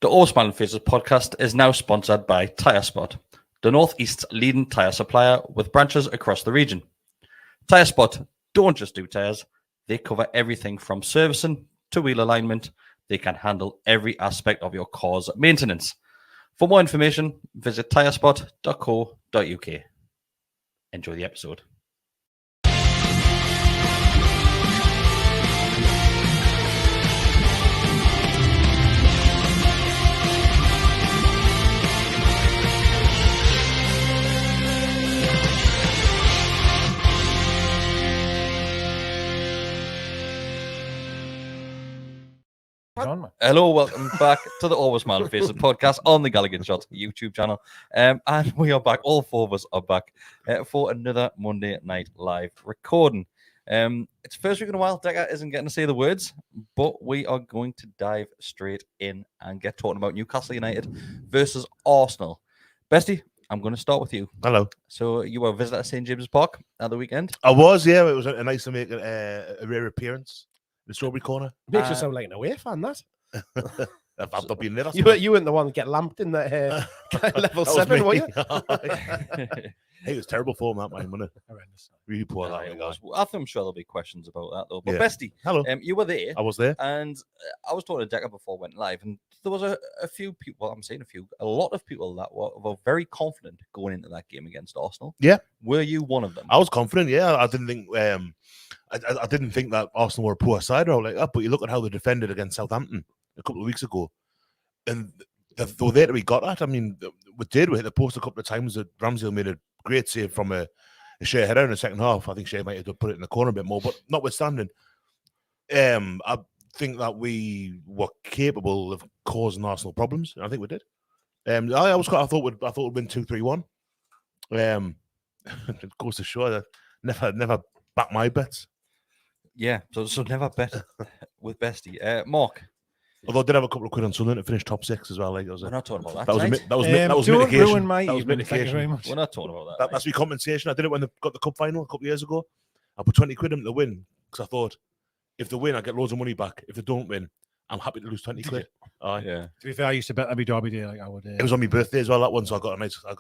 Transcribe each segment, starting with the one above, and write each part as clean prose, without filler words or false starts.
The All Smiling Faces podcast is now sponsored by Tyre Spot, the Northeast's leading tyre supplier with branches across the region. Tyre Spot don't just do tyres, they cover everything from servicing to wheel alignment. They can handle every aspect of your car's maintenance. For more information, visit tyrespot.co.uk. Enjoy the episode. Hello, welcome back to the Always Smiling Faces podcast on the Gallowgateshots YouTube channel. And we are back, all four of us are back for another Monday night live recording. It's first week in a while, Decker isn't getting to say the words, but we are going to dive straight in and get talking about Newcastle United versus Arsenal. Bestie, I'm going to start with you. Hello. So you were a visitor at St. James's Park at the weekend? I was, yeah. It was nice to make a rare appearance. The Strawberry Corner. Makes you sound like an away fan, that. I've not been there. You weren't the one that get lamped in that level 7, were you? Hey, it was terrible form that mine, wasn't it? Horrendous. Really poor. It was. I think I'm sure there'll be questions about that though. But Yeah. Bestie, Hello. you were there. I was there. And I was talking to Decker before I went live, and there was a few people, well, I'm saying a lot of people that were very confident going into that game against Arsenal. Yeah. Were you one of them? I was confident, yeah. I didn't think I didn't think that Arsenal were a poor side or like that, but you look at how they defended against Southampton a couple of weeks ago, and they were there to be got at. I mean, we hit the post a couple of times. That Ramsdale made a great save from a Shea header in the second half. I think Shea might have put it in the corner a bit more, but notwithstanding, I think that we were capable of causing Arsenal problems, and I think we did. I thought we'd win 2-3-1. It goes to show that never back my bets. Yeah, so never bet with Bestie. Mark. Although I did have a couple of quid on Sunderland to finish top 6 as well. Like, We're not talking about that. That was don't mitigation. ruin my That was evening. Thank you very much. We're not talking about that. That's my compensation. I did it when they got the cup final a couple of years ago. I put 20 quid in to win because I thought if they win, I get loads of money back. If they don't win, I'm happy to lose 20 quid. Yeah. To be fair, I used to bet every Derby day. Like I would. It was on my birthday as well, that one, so I got a nice. I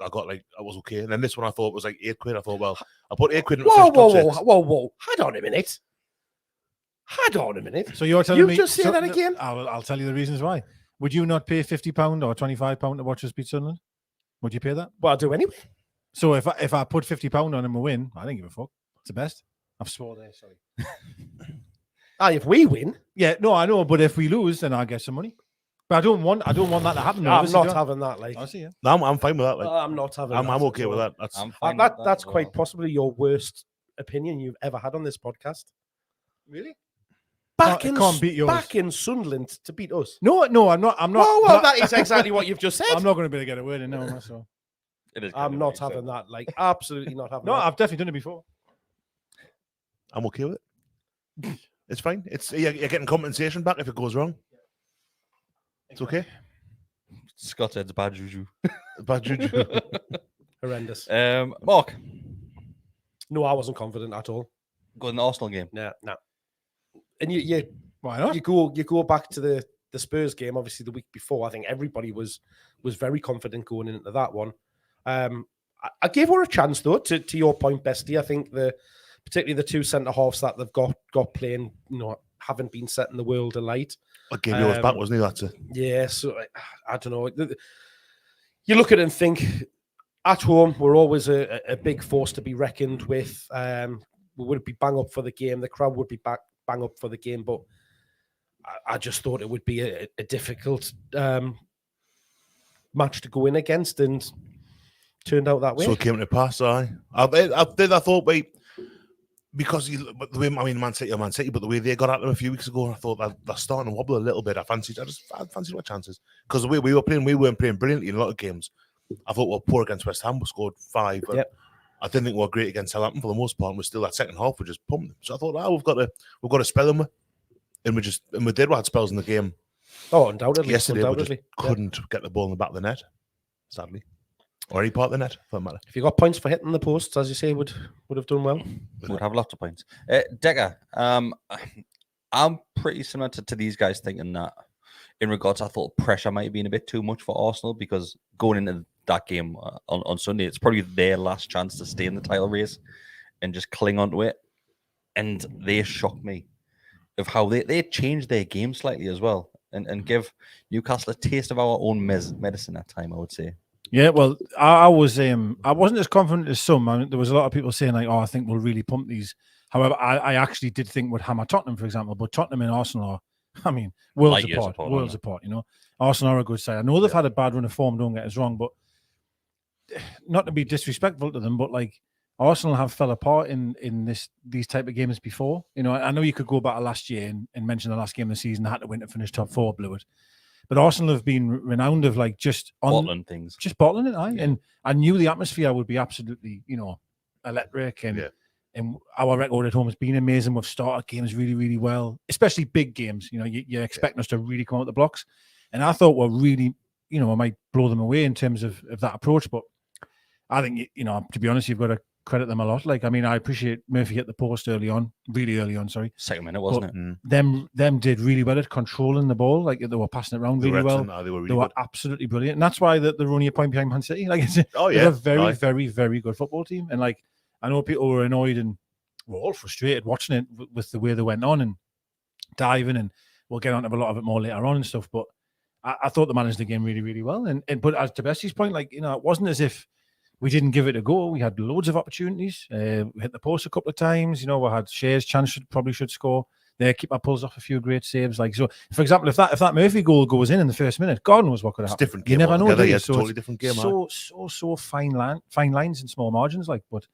was okay. And then this one I thought was like 8 quid. I thought, well, I put 8 quid in. Whoa! Hold on a minute. So you're telling me? You just say that again? I'll tell you the reasons why. Would you not pay £50 or £25 to watch us beat Sunderland? Would you pay that? Well, I'll do anyway. So if I put £50 on him and win, I don't give a fuck. It's the best. I've swore there. Sorry. If we win, yeah, no, I know. But if we lose, then I'll get some money. But I don't want that to happen. I'm not having that. Like, I see. Yeah. No, I'm fine with that. Like, I'm not having. I'm okay with that. That's quite possibly your worst opinion you've ever had on this podcast. Really? Back in Sunderland to beat us. No, I'm not. Well, that is exactly what you've just said. I'm not going to be able to get a word in now. So I'm not having that. Like, absolutely not having. No, that. I've definitely done it before. I'm okay with it. It's fine. You're getting compensation back if it goes wrong. It's okay. Scott said it's bad juju. Bad juju. Horrendous. Mark. No, I wasn't confident at all. Go in the Arsenal game. No. And you why not? You go back to the Spurs game, obviously the week before. I think everybody was very confident going into that one. I gave her a chance though. To your point, Bestie, I think particularly the two centre halves that they've got playing, haven't been setting the world alight. I gave yours back, wasn't he? That's it. Yeah. So I don't know. You look at it and think, at home we're always a big force to be reckoned with. We would be bang up for the game. The crowd would be bang up for the game, but I just thought it would be a difficult match to go in against, and turned out that way. So it came to pass. I thought, because Man City, but the way they got at them a few weeks ago, I thought that they're starting to wobble a little bit. I fancied my chances because the way we weren't playing brilliantly in a lot of games. I thought we were poor against West Ham. We scored 5. Yep. I didn't think we were great against Southampton for the most part. And we're still that second half. We just pumped them. So I thought, we've got to spell them, and we did. We had spells in the game. Oh, undoubtedly. Yesterday, we just couldn't get the ball in the back of the net, sadly, or any part of the net, for that matter. If you got points for hitting the posts, as you say, would have done well. Would have lots of points. Decker, I'm pretty similar to these guys, thinking that in regards, I thought pressure might have been a bit too much for Arsenal, because going into that game on Sunday, it's probably their last chance to stay in the title race and just cling onto it. And they shocked me of how they changed their game slightly as well, and give Newcastle a taste of our own medicine at time, I would say. Yeah, well, I wasn't as confident as some. I mean, there was a lot of people saying like, "Oh, I think we'll really pump these." However, I actually did think we'd hammer Tottenham, for example. But Tottenham and Arsenal are, I mean, worlds apart. You know, Arsenal are a good side. I know they've had a bad run of form. Don't get us wrong, but not to be disrespectful to them, but like Arsenal have fell apart in these type of games before. You know, I know you could go back to last year and mention the last game of the season, had to win to finish top 4, blew it. But Arsenal have been renowned of like just bottling things, just bottling it. And I knew the atmosphere would be absolutely, you know, electric, and our record at home has been amazing. We've started games really, really well, especially big games. You know, you're expecting us to really come out the blocks, and I thought we're really, you know, I might blow them away in terms of that approach. But I think, you know, to be honest, you've got to credit them a lot. Like, I mean, I appreciate Murphy hit the post really early on. Sorry, second minute, wasn't it? Them did really well at controlling the ball. Like, they were passing it around really well. They were absolutely brilliant, and that's why they're only a point behind Man City. Like, they're a very, very, very good football team. And like, I know people were annoyed and we're all frustrated watching it with the way they went on and diving, and we'll get on to a lot of it more later on and stuff. But I thought they managed the game really, really well. And but as to Bessie's point, like, you know, it wasn't as if we didn't give it a go. We had loads of opportunities. We hit the post a couple of times. You know, we had Shea's chance, probably should score. They keep our pulls off a few great saves. Like, so, for example, if that Murphy goal goes in the first minute, God knows what could happen. It's different game. You never know. It's a totally different game. So fine lines and small margins. Like, but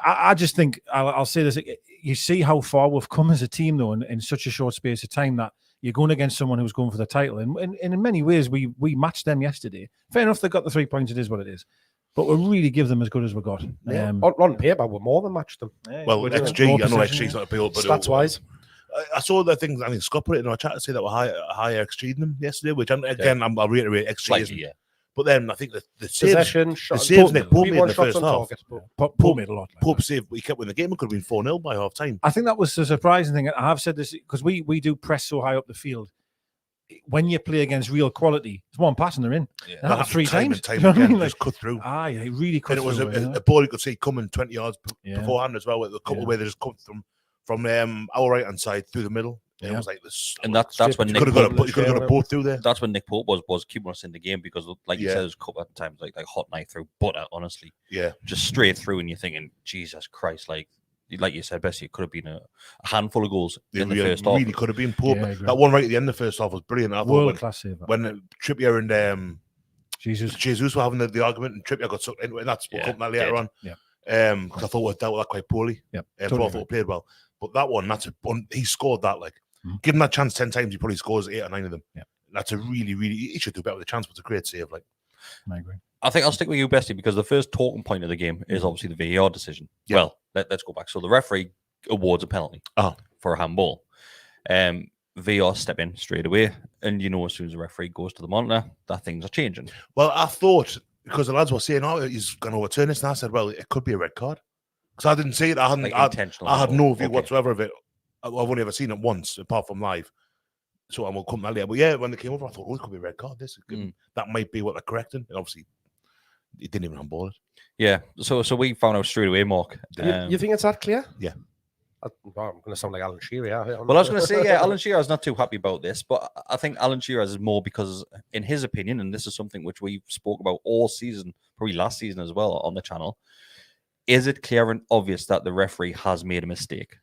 I just think I'll say this: you see how far we've come as a team, though, in such a short space of time, that you're going against someone who's going for the title, and in many ways we matched them yesterday. Fair enough, they got the 3 points. It is what it is. But we'll really give them as good as we got. On paper, we're more than matched them. Well, XG, I know XG's not a build, but stats-wise, I saw the things. I mean, Scott put it in our chat to say that we're higher XG than them yesterday. Which I'll reiterate, XG isn't. But then I think the saves Nick Pope made in the first half. Pope made a lot. Pope saved. We kept winning the game. It could have been 4-0 by half time. I think that was the surprising thing. I have said this because we do press so high up the field. When you play against real quality, it's one pass and they're in. Yeah. 3 times. You know what I mean? Just cut through. They really cut through. And it was a ball you could see coming 20 yards beforehand as well. With a couple where they just come from our right hand side through the middle. It was like this, and that's when Nick Pope could have got a both through there. That's when Nick Pope was keeping us in the game, because, like you said, there's a couple of times like hot knife through butter. Honestly, just straight through, and you're thinking, Jesus Christ, like you said, Bessie, it could have been a handful of goals in the first half. Really could have been. Pope. That one right at the end of the first half was brilliant. I World class save. When Trippier and Jesus were having the argument, and Trippier got sucked into it, and that spoke up that later on. Because I thought we dealt with that quite poorly. I thought we played well, but that one, he scored that like. Give him that chance 10 times, he probably scores 8 or 9 of them. That's a really, really. He should do better with the chance, but it's a great save. Like, I agree. I think I'll stick with you, Bestie, because the first talking point of the game is obviously the VAR decision. Well, let's go back. So the referee awards a penalty for a handball. VAR step in straight away, and you know, as soon as the referee goes to the monitor, that things are changing. Well, I thought, because the lads were saying, "Oh, he's going to overturn this," and I said, "Well, it could be a red card," because I didn't see it. I had no view whatsoever of it. I've only ever seen it once, apart from live. So I will come that later. But yeah, when they came over, I thought, it could be a red card. That might be what they're correcting. And obviously, it didn't even handball it. Yeah. So we found out straight away, Mark. You think it's that clear? Yeah. I'm going to sound like Alan Shearer. Well, I was going to say, Alan Shearer is not too happy about this, but I think Alan Shearer is more because, in his opinion, and this is something which we spoke about all season, probably last season as well on the channel, is it clear and obvious that the referee has made a mistake?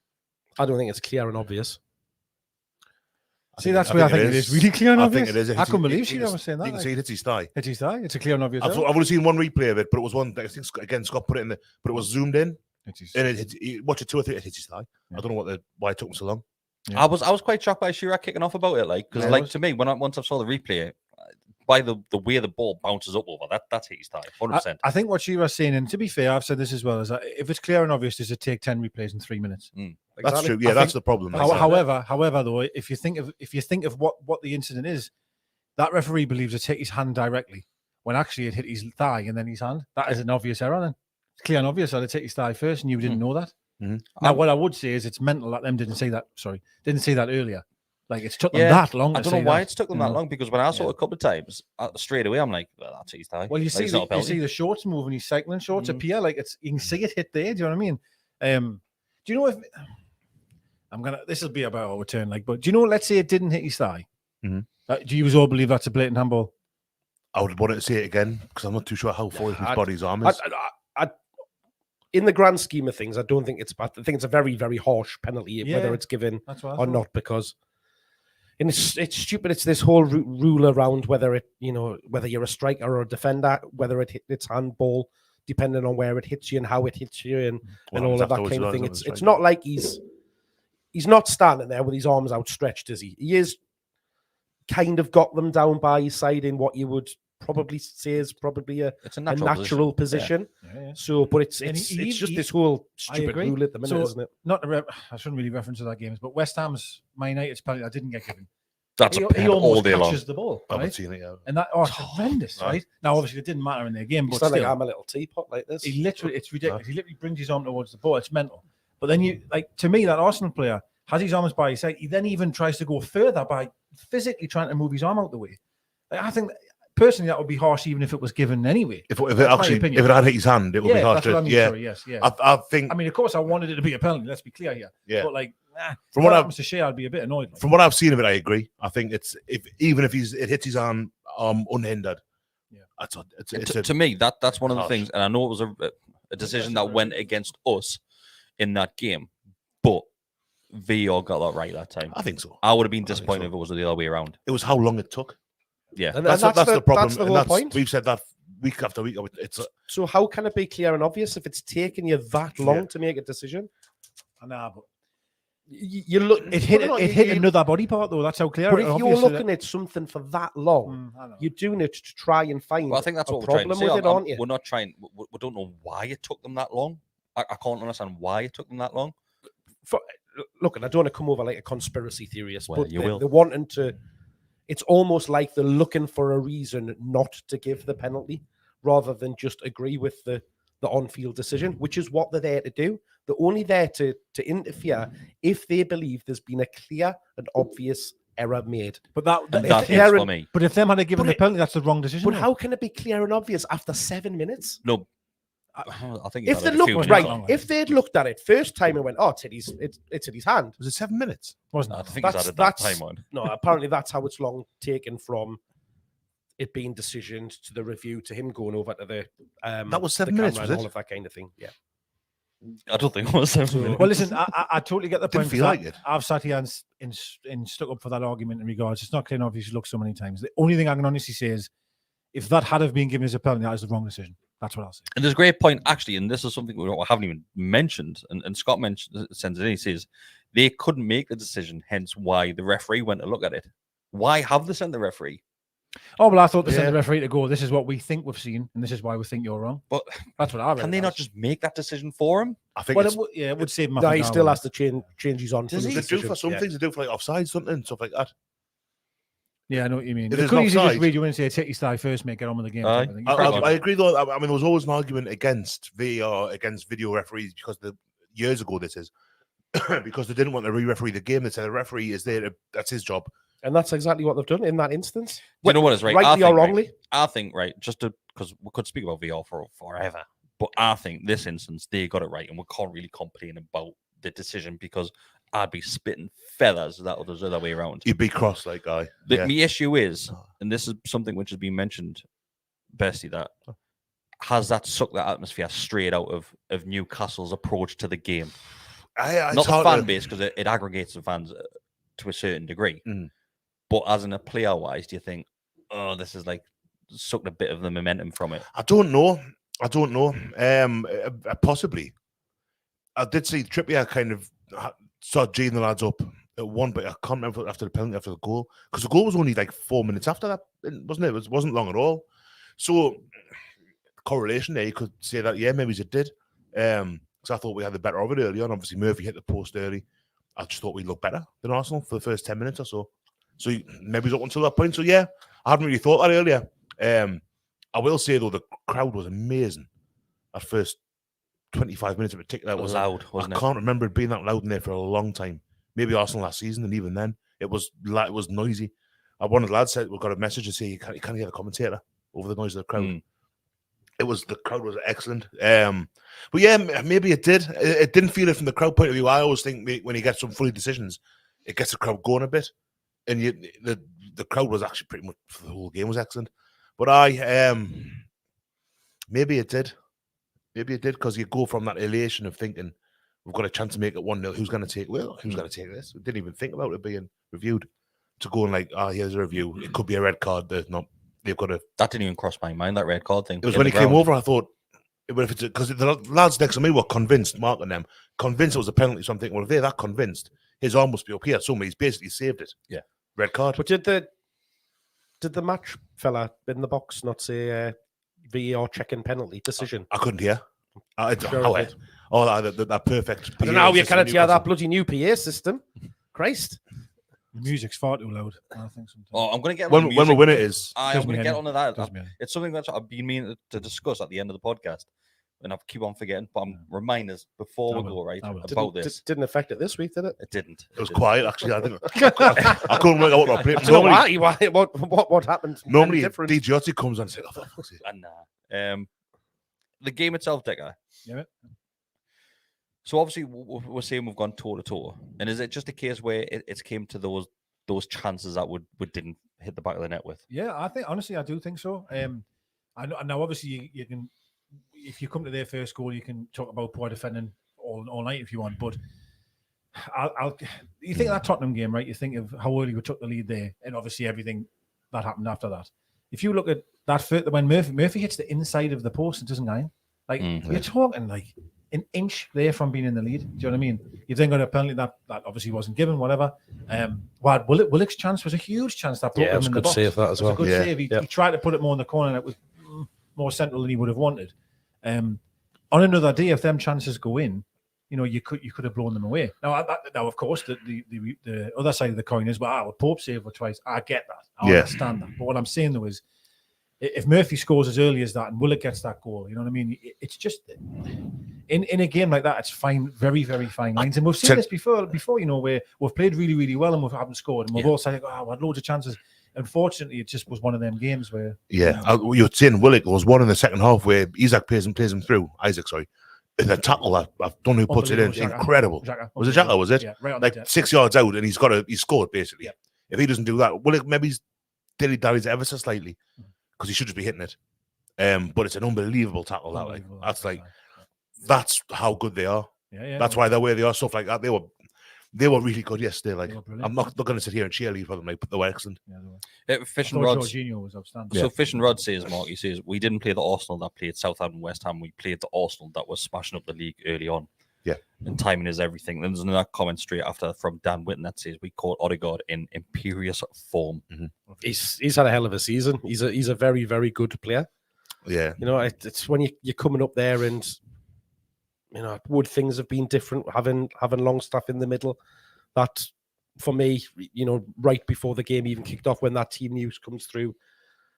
I don't think it's clear and obvious. See, that's where I think it is really clear and obvious. I think it is. I couldn't believe she was saying that. You can see it hits his thigh. Hits his thigh. It's a clear and obvious. I've only seen one replay of it, but it was one. I think again Scott put it in there, but it was zoomed in, and watch it 2 or 3. It hits his thigh. I don't know why it took him so long. Yeah. I was quite shocked by Shearer kicking off about it, like, because to me, once I saw the replay, by the way the ball bounces up over that's his thigh, 100%. I think what Shearer's saying, and to be fair, I've said this as well, is that if it's clear and obvious, does it take 10 replays in 3 minutes? That's true. Yeah, that's the problem. However, though, if you think of what the incident is, that referee believes it's hit his hand directly, when actually it hit his thigh and then his hand. That is an obvious error. Then it's clear and obvious that it hit his thigh first, and you didn't know that. Now, what I would say is it's mental that them didn't say that. Sorry, didn't say that earlier. Like, it's took them that long. I don't know why it's took them that long, because when I saw it a couple of times, straight away, I'm like, well, that's his tie. Well, you see the shorts moving, his cycling shorts appear, like you can see it hit there. Do you know what I mean? Do you know if this will be about our turn, like, but do you know, let's say it didn't hit his thigh. Do you all believe that's a blatant handball? I would want to see it again, because I'm not too sure how far his body's arm is. In the grand scheme of things, I don't think it's bad. I think it's a very, very harsh penalty, whether it's given or not, because it's stupid. It's this whole rule around whether you're a striker or a defender, whether it's handball, depending on where it hits you and how it hits you, and all of that kind of thing. It's not like he's not standing there with his arms outstretched, is he? He is kind of got them down by his side in what you would probably say is probably a natural position. Yeah. So, but it's just this whole stupid rule at the minute, isn't it? I shouldn't really reference to that game, but West Ham's Man United's penalty I didn't get given. That's he almost catches the ball. Right? I haven't seen it yet. And that it's horrendous, right? Now, obviously, it didn't matter in their game, but still, like I'm a little teapot like this. It's ridiculous. He literally brings his arm towards the ball. It's mental. But then to me, that Arsenal player has his arms by his side. He then even tries to go further by physically trying to move his arm out the way. I think personally that would be harsh, even if it was given anyway. If it had hit his hand, it would be harsh. That's what I mean, sorry, yes. I think. I mean, of course, I wanted it to be a penalty. Let's be clear here. Yeah. But from what happens to Shea, I'd be a bit annoyed. From what I've seen of it, I agree. I think even if it hits his arm unhindered. Yeah. To me, that's one of the things, and I know it was a decision that went against us in that game, but VAR got that right that time. I think so. I would have been disappointed if it was the other way around. It was how long it took. Yeah, and that's the problem. That's the whole point. We've said that week after week. So how can it be clear and obvious if it's taken you that long to make a decision? I know, but you look. It hit another body part though. That's how clear. But if you're looking at something for that long, you're doing it to try and find. Well, I think that's what we're trying to say. Aren't you? We're not trying. We don't know why it took them that long. I can't understand why it took them that long. Look, and I don't want to come over like a conspiracy theorist, but they're wanting to. It's almost like they're looking for a reason not to give the penalty, rather than just agree with the on-field decision, which is what they're there to do. They're only there to interfere if they believe there's been a clear and obvious error made. But that is for me. But if them had given the penalty, that's the wrong decision. But how can it be clear and obvious after 7 minutes? No. I think if they looked if they'd looked at it first time and went, "Oh, it's in his hand," was it 7 minutes? Wasn't it? I think it's added that time on. No, apparently that's how it's long taken from it being decisioned to the review to him going over to the that was 7 minutes, was and it? all of that kind of thing. Yeah, I don't think it was 7 minutes. Well, listen, I totally get the point. Didn't feel like it. I've sat here and stuck up for that argument in regards. It's not clear enough. You should look so many times. The only thing I can honestly say is, if that had have been given as a penalty, that is the wrong decision. That's what I'll say. And there's a great point, actually, and this is something we haven't even mentioned, and Scott sends it in. He says they couldn't make the decision, hence why the referee went to look at it. Why have they sent the referee? Oh, well, I thought they sent the referee to go, this is what we think we've seen, and this is why we think you're wrong. But that's what I read. Can they not just make that decision for him? I think it would save him. No, he still has to change his on. Does he do for some things? They do for like offside something, stuff like that. Yeah, I know what you mean. It could easily just read you in and say, take your style first, mate, get on with the game. I agree, though. I mean, there was always an argument against VAR, against video referees, because years ago, this is, because they didn't want to re-referee the game. They said the referee is there, that's his job. And that's exactly what they've done in that instance. You know what is right? Rightly or wrongly? I think, just because we could speak about VAR for forever, but I think this instance, they got it right, and we can't really complain about the decision, because I'd be spitting feathers that was the other way around. You'd be cross, like guy. The issue is, and this is something which has been mentioned, Bestie, that has that sucked that atmosphere straight out of Newcastle's approach to the game. Not the fan base, because it aggregates the fans to a certain degree. But as in a player-wise, do you think, oh, this is like sucked a bit of the momentum from it? I don't know. Possibly. I did see Trippier kind of start G'ing the lads up at one, but I can't remember after the penalty, after the goal, because the goal was only like 4 minutes after that, wasn't it? It wasn't long at all. So correlation there, you could say that, yeah, maybe it did. Because I thought we had the better of it early on. Obviously, Murphy hit the post early. I just thought we looked better than Arsenal for the first 10 minutes or so. So maybe it was up until that point. So yeah, I hadn't really thought that earlier. I will say though, the crowd was amazing at first 25 minutes in particular. It was loud, wasn't it? I can't remember it being that loud in there for a long time. Maybe Arsenal last season, and even then. It was noisy. One of the lads said, we've got a message to say you can't hear the commentator over the noise of the crowd. The crowd was excellent. But yeah, maybe it did. It didn't feel it from the crowd point of view. I always think when you get some funny decisions, it gets the crowd going a bit. And the crowd was actually pretty much for the whole game was excellent. But maybe it did. Maybe it did because you go from that elation of thinking we've got a chance to make it 1-0. Who's going to take? Well, who's going to take this? We didn't even think about it being reviewed. To go and like, here's a review. It could be a red card. They've got to. That didn't even cross my mind. That red card thing. It was when he came over. I thought, if it's because the lads next to me were convinced, Mark and them, convinced it was a penalty. So I'm thinking, well, if they're that convinced, his arm must be up here. So he's basically saved it. Yeah, red card. But did the match fella in the box not say VAR checking penalty decision? I couldn't hear. That perfect. I don't know how you can't hear that bloody new PA system. Christ. The music's far too loud. I think sometimes. Oh, I'm going to get when we win it is. I'm going to get onto that. It's something that I've been meaning to discuss at the end of the podcast, and I keep on forgetting. But I'm remind us before we go about this. Didn't affect it this week, did it? It didn't. It was quiet actually. I think I couldn't work out what I played. What happened? Normally, DJotti comes and says, "Oh, the game itself, Decker." Yeah. So obviously we're saying we've gone toe to toe, and is it just a case where it's came to those chances that we didn't hit the back of the net with? Yeah, I do think so. I know obviously you can, if you come to their first goal, you can talk about poor defending all night if you want, but you think of that Tottenham game, right? You think of how early we took the lead there, and obviously everything that happened after that. If you look at that when Murphy hits the inside of the post, it doesn't go in. Like you're talking like an inch there from being in the lead. Do you know what I mean? You then got a penalty that obviously wasn't given, whatever. Willock's chance was a huge chance that put him in the box. Save that as well. It was a good save. He tried to put it more in the corner and it was more central than he would have wanted. On another day, if them chances go in, you could have blown them away. Now of course, the other side of the coin is, Pope saved twice. I get that. I understand that. But what I'm saying though is, if Murphy scores as early as that and Willock gets that goal, you know what I mean? It's just in a game like that, it's fine, very, very fine lines. And we've seen this before, where we've played really, really well and we haven't scored. And we've all said, we had loads of chances. Unfortunately, it just was one of them games where... Yeah, you're saying Willock, there was one in the second half where Isaac plays him through. Isaac, sorry. And the tackle, I don't know who puts it in. Xhaka. Incredible. Was it Xhaka, was it? Yeah, right on like 6 yards out and he's scored, basically. Yeah. If he doesn't do that, Willock maybe dilly-dallies ever so slightly. Because he should just be hitting it. But it's an unbelievable tackle. That's how good they are. Yeah. That's why they're where they are, stuff like that. They were really good yesterday. Like, I'm not going to sit here and cheerlead for them, but they were excellent. Fish and Rods. Jorginho was outstanding. So Fish and Rod says, Mark, he says, we didn't play the Arsenal that played Southampton, West Ham. We played the Arsenal that was smashing up the league early on. Yeah. And timing is everything. Then there's another comment straight after from Dan Whitten that says we caught Odegaard in imperious form. Mm-hmm. He's had a hell of a season. He's a very, very good player. Yeah. It's when you're coming up there and would things have been different having Longstaff in the middle? That for me, right before the game even kicked off, when that team news comes through,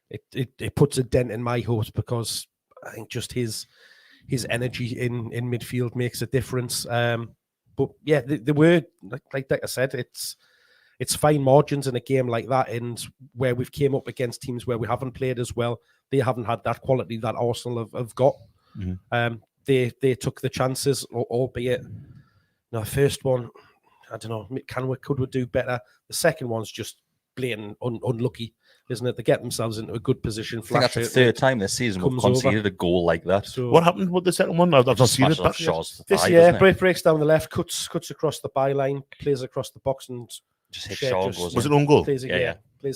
it puts a dent in my hopes because I think just his energy in midfield makes a difference. But yeah, they were like I said, it's fine margins in a game like that, and where we've came up against teams where we haven't played as well, they haven't had that quality that Arsenal have got. Mm-hmm. They took the chances, albeit the first one, I don't know, could we do better? The second one's just blatant unlucky, isn't it? They get themselves into a good position. I think that's the third time this season we've conceded a goal like that. So what happened with the second one? I've not seen it. This breaks down the left, cuts across the byline, plays across the box, and just hits Shaw. Was it an own goal? Plays it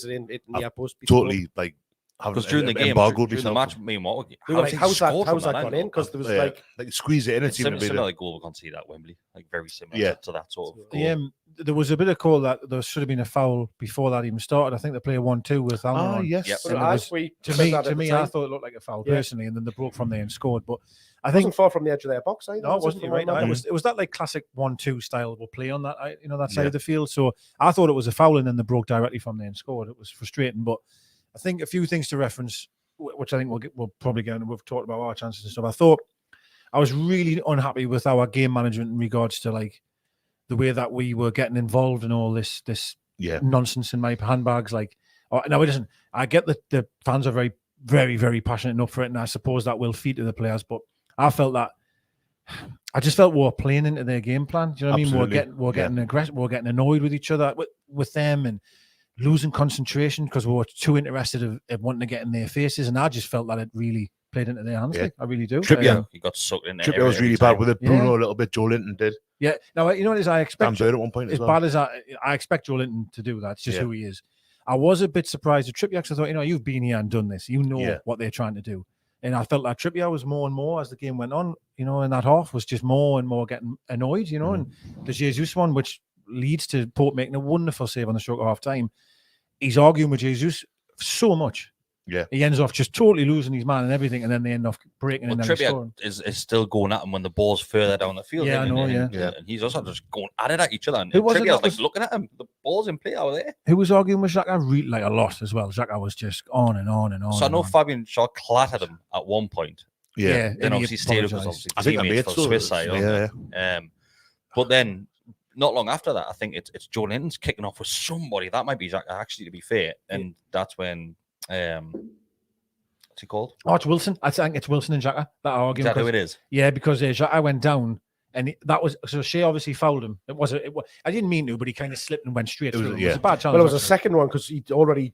in the near post. Totally like. Because during the game, during the match, me and Mark, how's that gone in? Because there was like squeeze it in. It seemed to be similar goal we conceded at Wembley, like very similar to that sort of goal. There was a bit of call that there should have been a foul before that even started. I think the player 1-2 with Almiron. Oh yes. To me, I thought it looked like a foul personally, and then they broke from there and scored. But I think it wasn't far from the edge of their box. No, it wasn't. You're right. It was that like classic 1-2 style will play on that that side of the field. So I thought it was a foul, and then they broke directly from there and scored. It was frustrating, but I think a few things to reference, which I think we'll probably get into. We've talked about our chances and stuff. I thought I was really unhappy with our game management in regards to like the way that we were getting involved in all this nonsense in my handbags. Like, no, it isn't. I get that the fans are very, very, very passionate enough for it, and I suppose that will feed to the players. But I just felt we were playing into their game plan. Do you know what I mean? We're getting aggressive. We're getting annoyed with each other, with them, and losing concentration because we were too interested in wanting to get in their faces. And I just felt that it really played into their hands. Like, I really do. Trippier, he got sucked in there. Trippier was really bad with it. Bruno a little bit. Joe Linton did. Yeah. Now, you know what it is? I expect at one point as bad as I expect Joe Linton to do that. It's just who he is. I was a bit surprised at Trippier because I thought, you've been here and done this. You know what they're trying to do. And I felt like Trippier was more and more as the game went on, in that half was just more and more getting annoyed, and the Jesus one, which leads to Pope making a wonderful save on the stroke of half time. He's arguing with Jesus so much. Yeah. He ends off just totally losing his man and everything, and then they end up breaking and then Trippier is still going at him when the ball's further down the field. Yeah, I know, and he's also just going at it at each other. And Trippier's like looking at him. The ball's in play out there. Who was arguing with Xhaka? Really, like a lot as well. Xhaka was just on and on and on. So I know Fabian Shaw clattered him at one point. Yeah. Then obviously stayed up because I think teammates for the Swiss side. But then not long after that, I think it's Joe Linton's kicking off with somebody. That might be Xhaka, actually, to be fair. And that's when what's he called? Oh, it's Wilson. I think it's Wilson and Xhaka that are arguing. Is that who it is? Yeah, because Xhaka went down, and that was so Shea obviously fouled him. It was I didn't mean to, but he kind of slipped and went straight through. It was a bad challenge. Well, it was a second one because he'd already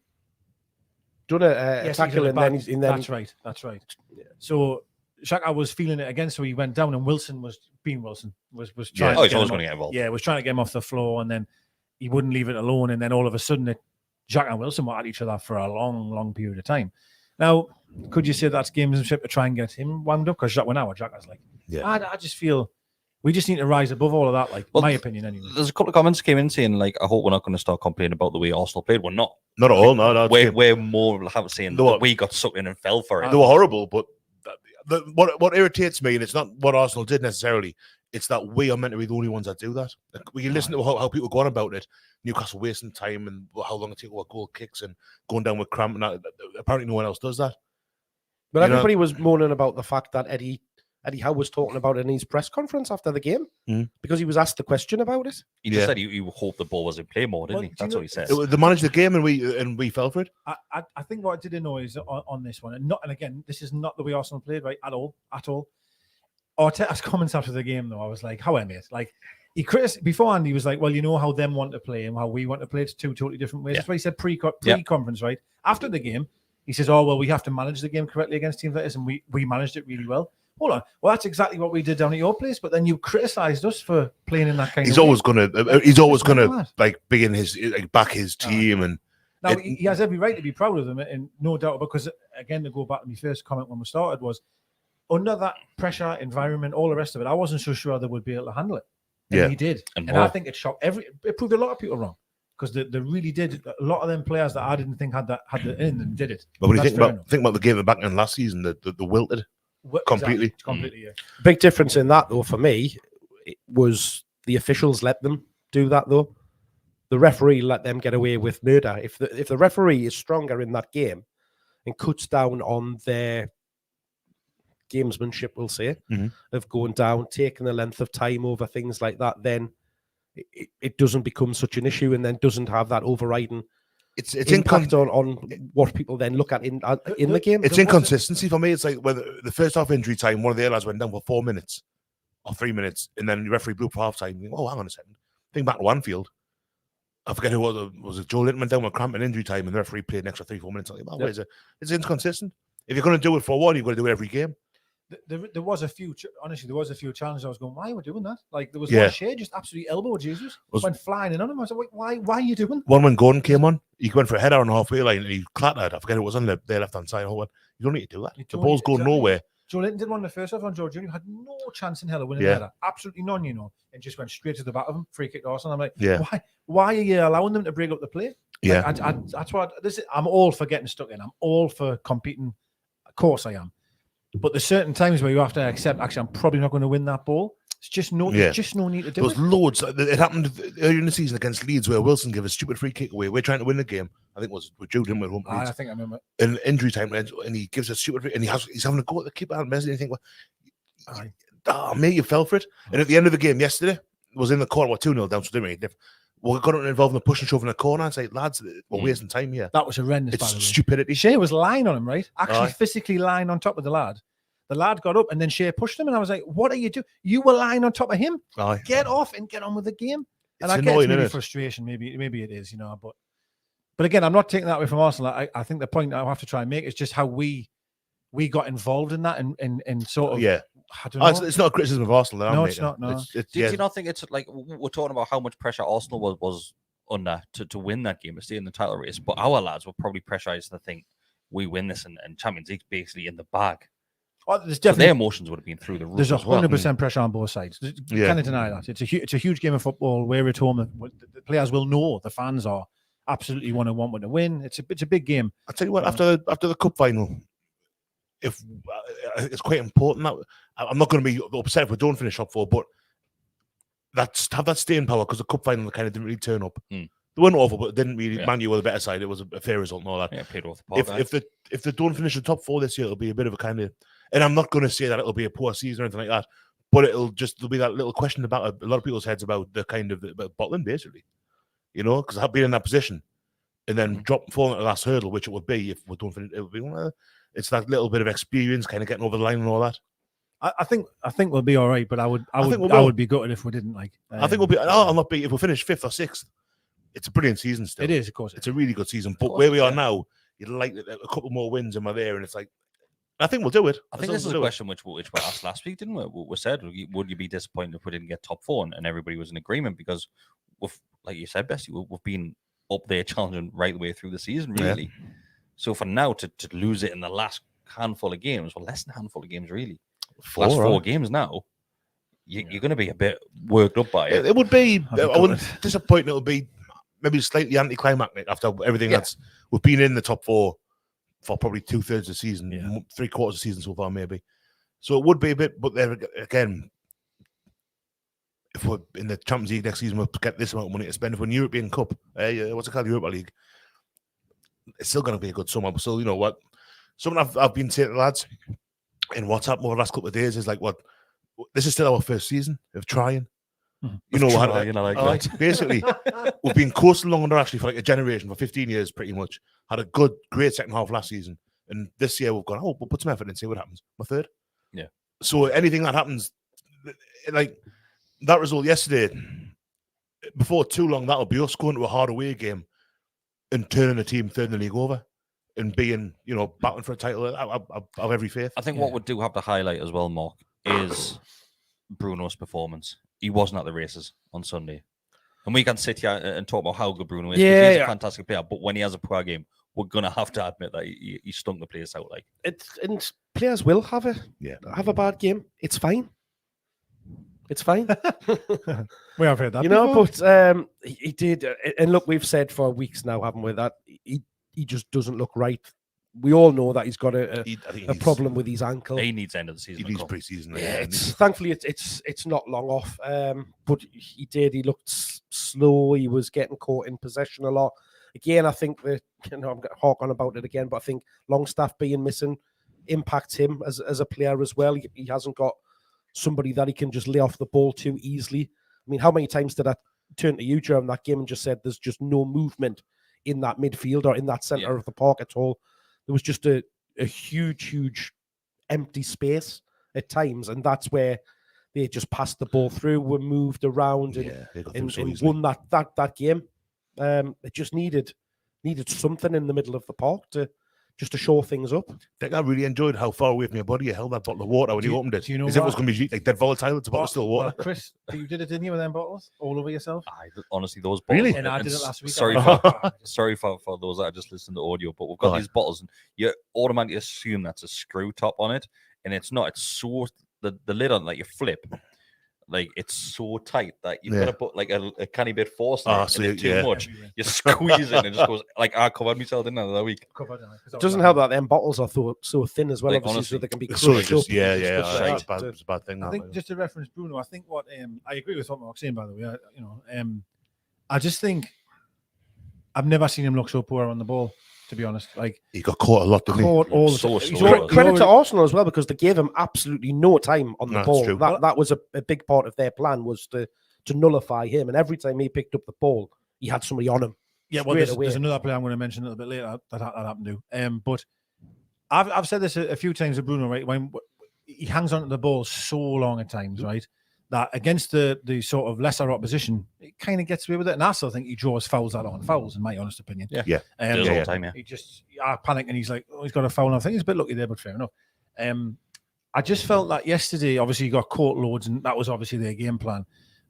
done a tackle, and then he's in. That's right. Yeah. So Xhaka was feeling it again, so he went down, and Wilson was trying. Oh, he's always going to get involved. Yeah, was trying to get him off the floor, and then he wouldn't leave it alone, and then all of a sudden, Xhaka and Wilson were at each other for a long, long period of time. Now, could you say that's gamesmanship to try and get him wound up? Because Xhaka's like, I just feel we just need to rise above all of that. Like, my opinion, anyway. There's a couple of comments came in saying, like, I hope we're not going to start complaining about the way Arsenal played. We're not. Not at all. No. We're more saying that we got sucked in and fell for it. They were horrible, but what irritates me, and it's not what Arsenal did necessarily, it's that we are meant to be the only ones that do that. Like, we can listen to how people go on about it. Newcastle wasting time and how long it takes what goal kicks and going down with cramp. And apparently no one else does that. But everybody was moaning about the fact that Eddie Howe was talking about it in his press conference after the game because he was asked the question about it. He just said he hoped the ball was in play more, didn't he? That's what he said. They managed the game and we fell for it. I think what I did annoy is on this one, and again, this is not the way Arsenal played, right? At all. Arteta's comments after the game, though, I was like, how mate? Like, beforehand, he was like, well, you know how them want to play and how we want to play. It's two totally different ways. That's what he said pre-conference, right? After the game, he says, oh, well, we have to manage the game correctly against teams like this, and we managed it really well. Hold on. Well, that's exactly what we did down at your place, but then you criticised us for playing in that kind he's of always way. He's always gonna like be in his back his team and now he has every right to be proud of them, and no doubt, because again, to go back to my first comment when we started was under that pressure environment, all the rest of it, I wasn't so sure they would be able to handle it. And he did. And I think it proved a lot of people wrong. Because they really did. A lot of them players that I didn't think had the in them did it. But when you think about the game back in last season, the wilted completely. Completely, yeah. Big difference in that, though, for me, was the officials let them do that, though. The referee let them get away with murder. If the referee is stronger in that game and cuts down on their gamesmanship, we'll say, of going down, taking the length of time over things like that, then it doesn't become such an issue, and then doesn't have that overriding it's impact on what people then look at in the game. It's inconsistency for me. It's like whether the first half injury time, one of the lads went down for 4 minutes or 3 minutes, and then the referee blew for half time. Oh, hang on a second. Think back to Anfield. I forget who was it. Joe Linton went down with cramp in injury time, and the referee played an extra 3-4 minutes. It's inconsistent. If you're going to do it for one, you've got to do it every game. There was a few challenges. I was going, why are we doing that? Like, there was one Shea just absolutely elbowed Jesus, went flying in on him. I was like, why are you doing? One when Gordon came on, he went for a header on the halfway line and he clattered. I forget it was on the left hand side. You don't need to do that. The ball's going nowhere. Joe Linton did one in the first half on George Jr. had no chance in hell of winning the header, absolutely none, and just went straight to the back of him, free kick to Arsenal. I'm like, why are you allowing them to break up the play? Yeah, that's what I'm all for getting stuck in. I'm all for competing. Of course I am. But there's certain times where you have to accept, actually, I'm probably not going to win that ball. It's just there's just no need to do it. There's loads. It happened earlier in the season against Leeds where Wilson gave a stupid free kick away. We're trying to win the game. I think it was with Jude, home I think I remember. In injury time, and he gives a stupid free, and he's having a go at the keeper and Messi, and you think, mate, you fell for it. And at the end of the game yesterday, was in the corner, 2-0 down, so didn't really different. we got involved in the push and shove in the corner and say, lads, we're wasting time here. That was horrendous. It's stupidity. Shea was lying on him, right? Actually, physically lying on top of the lad. The lad got up and then Shea pushed him, and I was like, "What are you doing? You were lying on top of him. Get off and get on with the game." And I guess maybe frustration, maybe it is, But again, I'm not taking that away from Arsenal. I think the point I have to try and make is just how we got involved in that and sort of I don't know. It's not a criticism of Arsenal. No, it's not. No. Do you not think it's like we're talking about how much pressure Arsenal was under to win that game, to stay in the title race? But our lads were probably pressurized to think we win this and Champions League basically in the bag. Oh, there's definitely, their emotions would have been through the roof. There's 100% pressure on both sides. You can't deny that. It's a huge game of football. We're at home. The players will know. The fans are absolutely want to win. It's a big game. I'll tell you what. After the cup final, if it's quite important that I'm not going to be upset if we don't finish top 4, but have that staying power, because the cup final kind of didn't really turn up. They weren't awful, but it didn't really. Man U were the better side. It was a fair result and all that. Yeah, paid off the pot. If they don't finish the top 4 this year, it'll be a bit of a kind of. And I'm not going to say that it'll be a poor season or anything like that, but there'll be that little question about a lot of people's heads about the kind of bottling, basically, because I've been in that position and then falling at the last hurdle, which it would be if we don't finish. It would be it's that little bit of experience, kind of getting over the line and all that. I think we'll be all right, but I would be gutted if we didn't. I think we'll be. I'll not be if we finish 5th or 6th. It's a brilliant season still. It is, of course. It's a really good season, but where we are now, you'd like a couple more wins and we're there, and it's like. I think we'll do it. I think this is a question which we asked last week, didn't we? We said, would you be disappointed if we didn't get top 4? And everybody was in agreement because, like you said, Bessie, we've been up there challenging right the way through the season, really. Yeah. So for now to lose it in the last handful of games, less than a handful of games, really. Last 4 games now, you're going to be a bit worked up by it. It would be. I wouldn't disappoint. It'll be maybe slightly anticlimactic after everything we've been in the top 4. For probably 2/3 of the season, 3/4 of the season so far, maybe. So it would be a bit, but there again, if we're in the Champions League next season, we'll get this amount of money to spend. If we're in European Cup, what's it called, Europa League? It's still going to be a good summer. But still, you know what? Something I've been saying to the lads in WhatsApp over the last couple of days is like, this is still our first season of trying. You know what? Basically, we've been coasting along under actually for like a generation, for 15 years, pretty much. Had a great second half last season, and this year we've gone. We'll put some effort in and see what happens. My 3rd. Yeah. So anything that happens, like that result yesterday, before too long, that'll be us going to a hard away game and turning the team 3rd in the league over and being, battling for a title. I have every faith. I think what we do have to highlight as well, Mark, is Bruno's performance. He wasn't at the races on Sunday. And we can sit here and talk about how good Bruno is. Yeah, he's a fantastic player. But when he has a poor game, we're going to have to admit that he stunk the place out. And players will have a bad game. It's fine. It's fine. We have heard that before. But he did. And look, we've said for weeks now, haven't we, that he just doesn't look right. We all know that he's got a problem with his ankle. He needs end of the season. He needs pre-season. Thankfully, it's not long off. But he looked slow. He was getting caught in possession a lot. Again, I think I'm going to hark on about it again, but I think Longstaff being missing impacts him as a player as well. He hasn't got somebody that he can just lay off the ball too easily. I mean, how many times did I turn to you during that game and just said there's just no movement in that midfield or in that centre of the park at all? There was just a huge empty space at times, and that's where they just passed the ball through, were moved around, and won that game. It just needed something in the middle of the park to shore things up. I think I really enjoyed how far away from your body you held that bottle of water when you opened it. You know, as if it was going to be like dead volatile. It's a bottle of still water. Chris, you did it, didn't you, with them bottles all over yourself? Honestly, those bottles. Really? And I did it last week. Sorry for those that just listened to audio, but we've got these bottles, and you automatically assume that's a screw top on it, and it's not. It's so the lid on you flip. Like it's so tight that you've got to put like a canny bit force in it, and too much. You squeeze it and it just goes like I covered myself in that week. It doesn't help that them bottles are so thin as well, obviously, so they can be crushed up. It's a bad thing. I think just to reference Bruno, I think what I agree with what Mark's saying, by the way. I just think I've never seen him look so poor on the ball. To be honest, like he got caught a lot, didn't he? Credit to Arsenal as well, because they gave him absolutely no time on the ball. That was a big part of their plan, was to to nullify him. And every time he picked up the ball, he had somebody on him. Yeah, well, there's another player I'm going to mention a little bit later that happened to. But I've said this a few times to Bruno, right? When he hangs on to the ball so long at times, right? That against the sort of lesser opposition, it kind of gets away with it. And I still think he draws fouls out on fouls, in my honest opinion. Yeah. Yeah. All the time, yeah. Mm. He just panic and he's like, oh, he's got a foul. And I think he's a bit lucky there, but fair enough. I just felt that yesterday, obviously, he got caught loads, and that was obviously their game plan.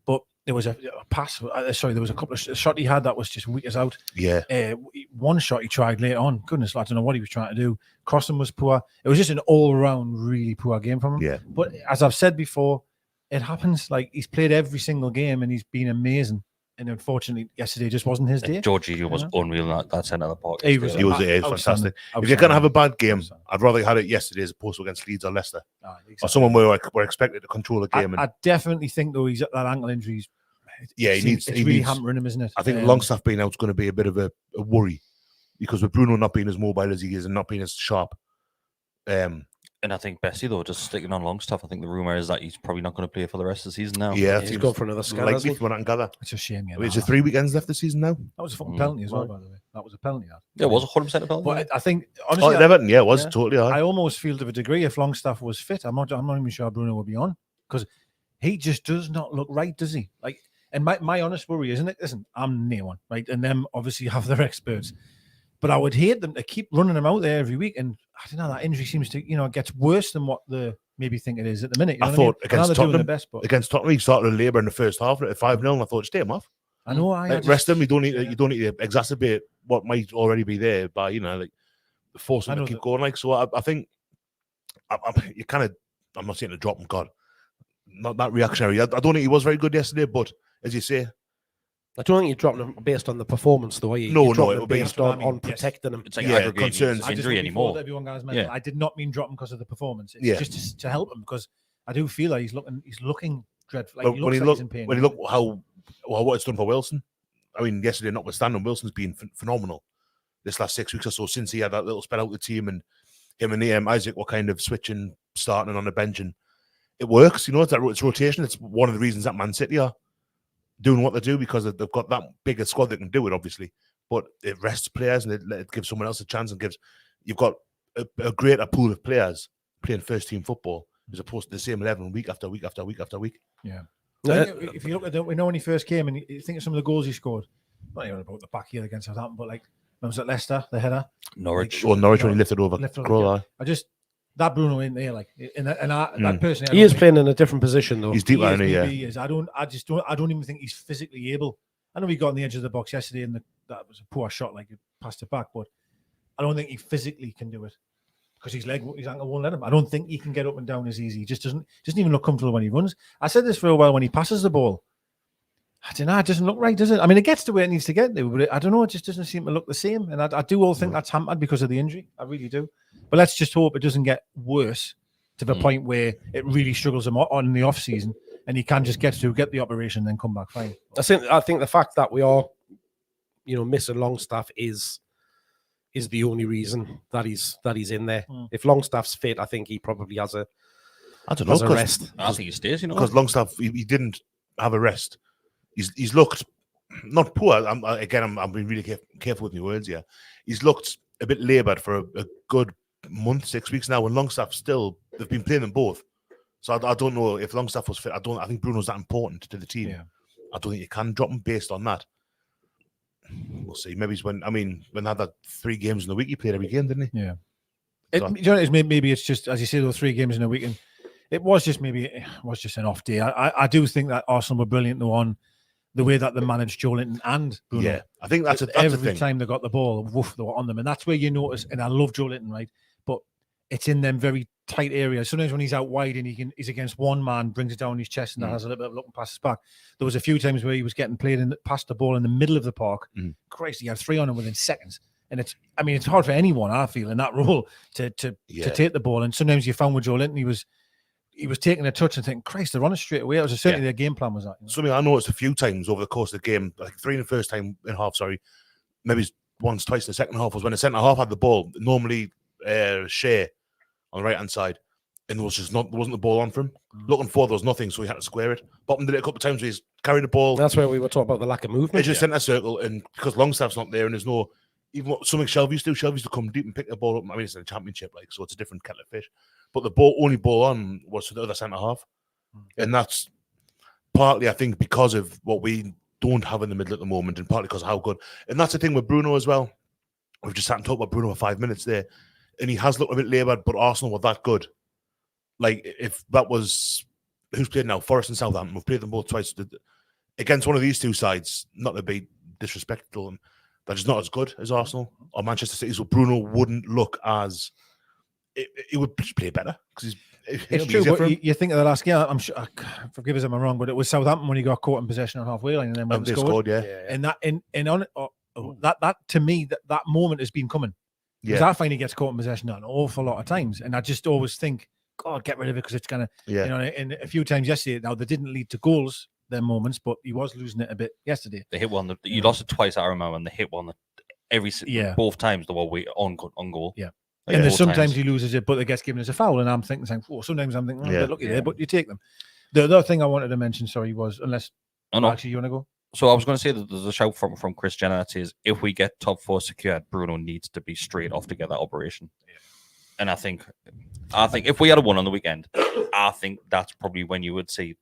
But there was a pass. Sorry, there was a couple of shot he had that was just weak as out. Yeah. One shot he tried later on. Goodness, I don't know what he was trying to do. Crossing was poor. It was just an all-around really poor game from him. Yeah. But as I've said before, it happens. Like, he's played every single game and he's been amazing. And unfortunately, yesterday just wasn't his day. Jorginho was unreal in that centre of the park. He was fantastic. If you're going to have a bad game, I'd rather have it yesterday as opposed to against Leeds or Leicester. Exactly. Or someone where we're expected to control the game. I definitely think, though, he's at that ankle injury. It's really hampering him, isn't it? I think Longstaff being out is going to be a bit of a worry because with Bruno not being as mobile as he is and not being as sharp. And I think Bessie, though, just sticking on Longstaff, I think the rumour is that he's probably not going to play for the rest of the season now. Yeah, he's going for another scan. Like me, from what I can gather. It's a shame. Yeah, Is there 3 weekends left this season now? That was a fucking penalty as well, by the way. That was a penalty. Yeah, it was 100% a penalty. But I think, honestly, Everton, it was totally hard. I almost feel to a degree if Longstaff was fit, I'm not even sure Bruno would be on because he just does not look right, does he? Like, and my honest worry, isn't it? Listen, I'm near one, right? And them obviously have their experts. But I would hate them to keep running him out there every week. And I don't know, that injury seems to, it gets worse than what the maybe think it is at the minute. I thought against Tottenham, he started to labour in the first half at 5-0, and I thought, stay him off. I know. Rest him. You don't need to exacerbate what might already be there by, force him to keep going. Like, so I think you kind of, I'm not saying to drop him, God, not that reactionary. I don't think he was very good yesterday, but as you say, I don't think you're dropping him based on the performance, though. No, it would be based on protecting him. It's like concerns injury anymore. I did not mean drop him because of the performance. It's just to help him because I do feel like he's looking dreadful. Like, when you look what it's done for Wilson, I mean, yesterday notwithstanding, Wilson's been phenomenal this last 6 weeks or so since he had that little spell out the team, and him and Isaac were kind of switching, starting on the bench, and it works. It's rotation. It's one of the reasons that Man City are doing what they do because they've got that bigger squad that can do it, obviously. But it rests players and it gives someone else a chance and you've got a greater pool of players playing first team football as opposed to the same 11 week after week after week after week. Yeah. If you look at we know when he first came and you think of some of the goals he scored, not even about the back heel against Southampton, but like when was it Leicester, the header? Norwich. Norwich when he lifted over. That Bruno in there, like, that person. He is playing in a different position, though. He's deep down here. I don't even think he's physically able. I know he got on the edge of the box yesterday, and that was a poor shot, like it passed it back. But I don't think he physically can do it because his ankle won't let him. I don't think he can get up and down as easy. He just doesn't even look comfortable when he runs. I said this for a while when he passes the ball. I don't know. It doesn't look right, does it? I mean, it gets to where it needs to get to, but I don't know. It just doesn't seem to look the same. And I do all think that's hampered because of the injury. I really do. But let's just hope it doesn't get worse to the point where it really struggles him on the off season, and he can just get the operation and then come back fine. I think the fact that we are, missing Longstaff is the only reason that he's in there. If Longstaff's fit, I think he probably has a rest. I think he stays. Because Longstaff he didn't have a rest. He's looked not poor. I'm being really careful with my words here. He's looked a bit laboured for a good month, 6 weeks now. And Longstaff they've been playing them both. So I don't know if Longstaff was fit. I think Bruno's that important to the team. Yeah. I don't think you can drop him based on that. We'll see. Maybe when they had that 3 games in a week, he played every game, didn't he? Yeah. Maybe it's just, as you say, those 3 games in a week, and it was just an off day. I do think that Arsenal were brilliant on the way that they managed Joe Linton and Bruno. Yeah, I think that's every time they got the ball, they were on them, and that's where you notice. And I love Joe Linton, right? But it's in them very tight areas. Sometimes when he's out wide and he's against one man, brings it down his chest, and that has a little bit of looking past his back. There was a few times where he was getting played past the ball in the middle of the park. Christ, he had 3 on him within seconds. And it's hard for anyone, I feel, in that role to take the ball. And sometimes you found with Joe Linton, he was taking a touch and thinking, Christ, they're on it straight away. It was certainly their game plan was that. Something I noticed a few times over the course of the game, like 3 in the first time in half, maybe once, twice in the second half, was when the centre half had the ball. Normally, Shea on the right hand side, and there wasn't the ball on for him. Looking forward, there was nothing, so he had to square it. Bottom did it a couple of times where he's carried the ball. That's where we were talking about the lack of movement. It's just centre circle, and because Longstaff's not there, and there's no even something Shelby used to come deep and pick the ball up. I mean, it's in the championship, like, so it's a different kettle of fish. But the only ball on was for the other centre half, and that's partly, I think, because of what we don't have in the middle at the moment, and partly because of how good. And that's the thing with Bruno as well. We've just sat and talked about Bruno for 5 minutes there, and he has looked a bit laboured, but Arsenal were that good. Like, if that was who's played now, Forest and Southampton, we've played them both twice against one of these two sides. Not to be disrespectful to them, they're just not as good as Arsenal or Manchester City. So Bruno wouldn't look as he would just play better because it's true. But you think of the last game, I'm sure. Forgive us if I'm wrong, but it was Southampton when he got caught in possession on halfway line and then went and scored. And that to me, that moment has been coming. Because I find he gets caught in possession an awful lot of times, and I just always think, God, get rid of it because it's gonna, And a few times yesterday, now they didn't lead to goals, their moments, but he was losing it a bit yesterday. They hit one. You lost it twice, I remember, and they hit one both times they were on goal. Yeah. And there's sometimes he loses it, but it gets given as a foul, and I'm thinking, sometimes I'm thinking, they're lucky there, but you take them. The other thing I wanted to mention, was actually you want to go. So I was going to say that there's a shout from Chris Jenner that says if we get top 4 secured, Bruno needs to be straight off to get that operation. Yeah. And I think if we had a one on the weekend, I think that's probably when you would see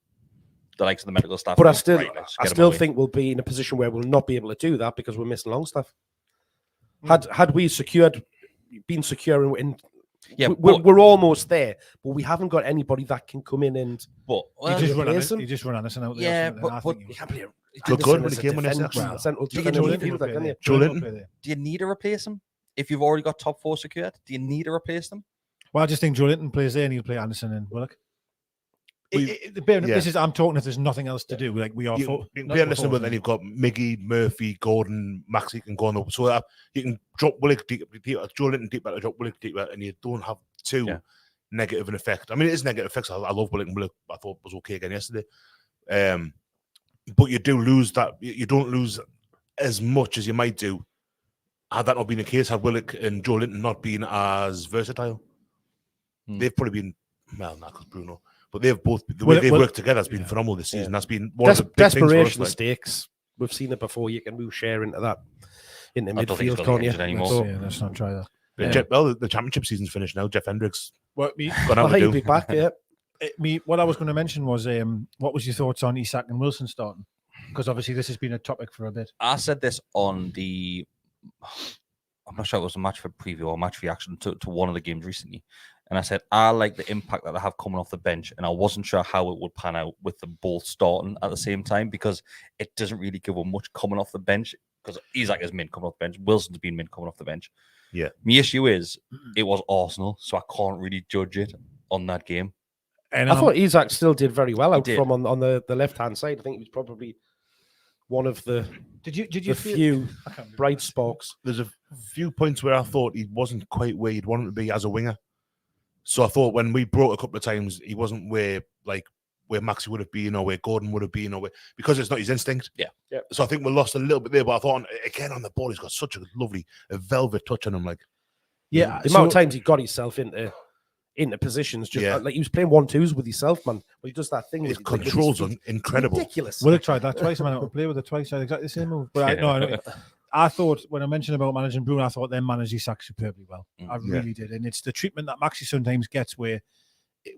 the likes of the medical staff. But I still think we'll be in a position where we'll not be able to do that because we're missing Longstaff. Had we been secure in we're almost there, but we haven't got anybody that can come in and. But you just run Anderson out there. Yeah, but you can't play. Look good when he came on central. Joe Linton. Do you need to replace him if you've already got top 4 secured? Do you need to replace them? Well, I just think Joe Linton plays there and he'll play Anderson and Willock. I'm talking if there's nothing else to do. Like we are. You can play Anderson, but then you've got Miggy, Murphy, Gordon, Maxi can go on the so you can drop Willock deep, Joe Linton deep, drop Willock deep, and you don't have too negative an effect. I mean, it is negative effects. I love Willock, and Willock I thought was okay again yesterday. But you do lose that. You don't lose as much as you might do. Had that not been the case, had Willock and Joe Linton not been as versatile, they've probably been not because Bruno. But they've both the way they've worked together has been phenomenal this season. That's been one of the big desperation mistakes. We've seen it before. You can move share into that in the midfield, can't you? Anymore. Let's not try that. The championship season's finished now. Jeff Hendricks gone out to be back. What I was going to mention was what was your thoughts on Isak and Wilson starting? Because obviously this has been a topic for a bit. I said this on I'm not sure it was a match for preview or match reaction to one of the games recently. And I said, I like the impact that they have coming off the bench. And I wasn't sure how it would pan out with them both starting at the same time because it doesn't really give them much coming off the bench because Isak is mint coming off the bench. Wilson's been mint coming off the bench. Yeah. My issue is it was Arsenal, so I can't really judge it on that game. And I thought Isak still did very well out from on the left-hand side. I think he was probably one of the few bright sparks. There's a few points where I thought he wasn't quite where you'd want him to be as a winger. So I thought when we brought a couple of times, he wasn't where Maxi would have been or where Gordon would have been because it's not his instinct. Yeah. So I think we lost a little bit there, but I thought again on the ball, he's got such a lovely velvet touch on him. The amount of times he got himself into positions, like he was playing 1-2s with himself, man. But he does that thing. His controls are incredible. Ridiculous. Will have tried that twice. I went out to play with it twice. I had exactly the same move. But I thought when I mentioned about managing Bruno, I thought they managed Isak superbly well. I really did. And it's the treatment that Maxi sometimes gets where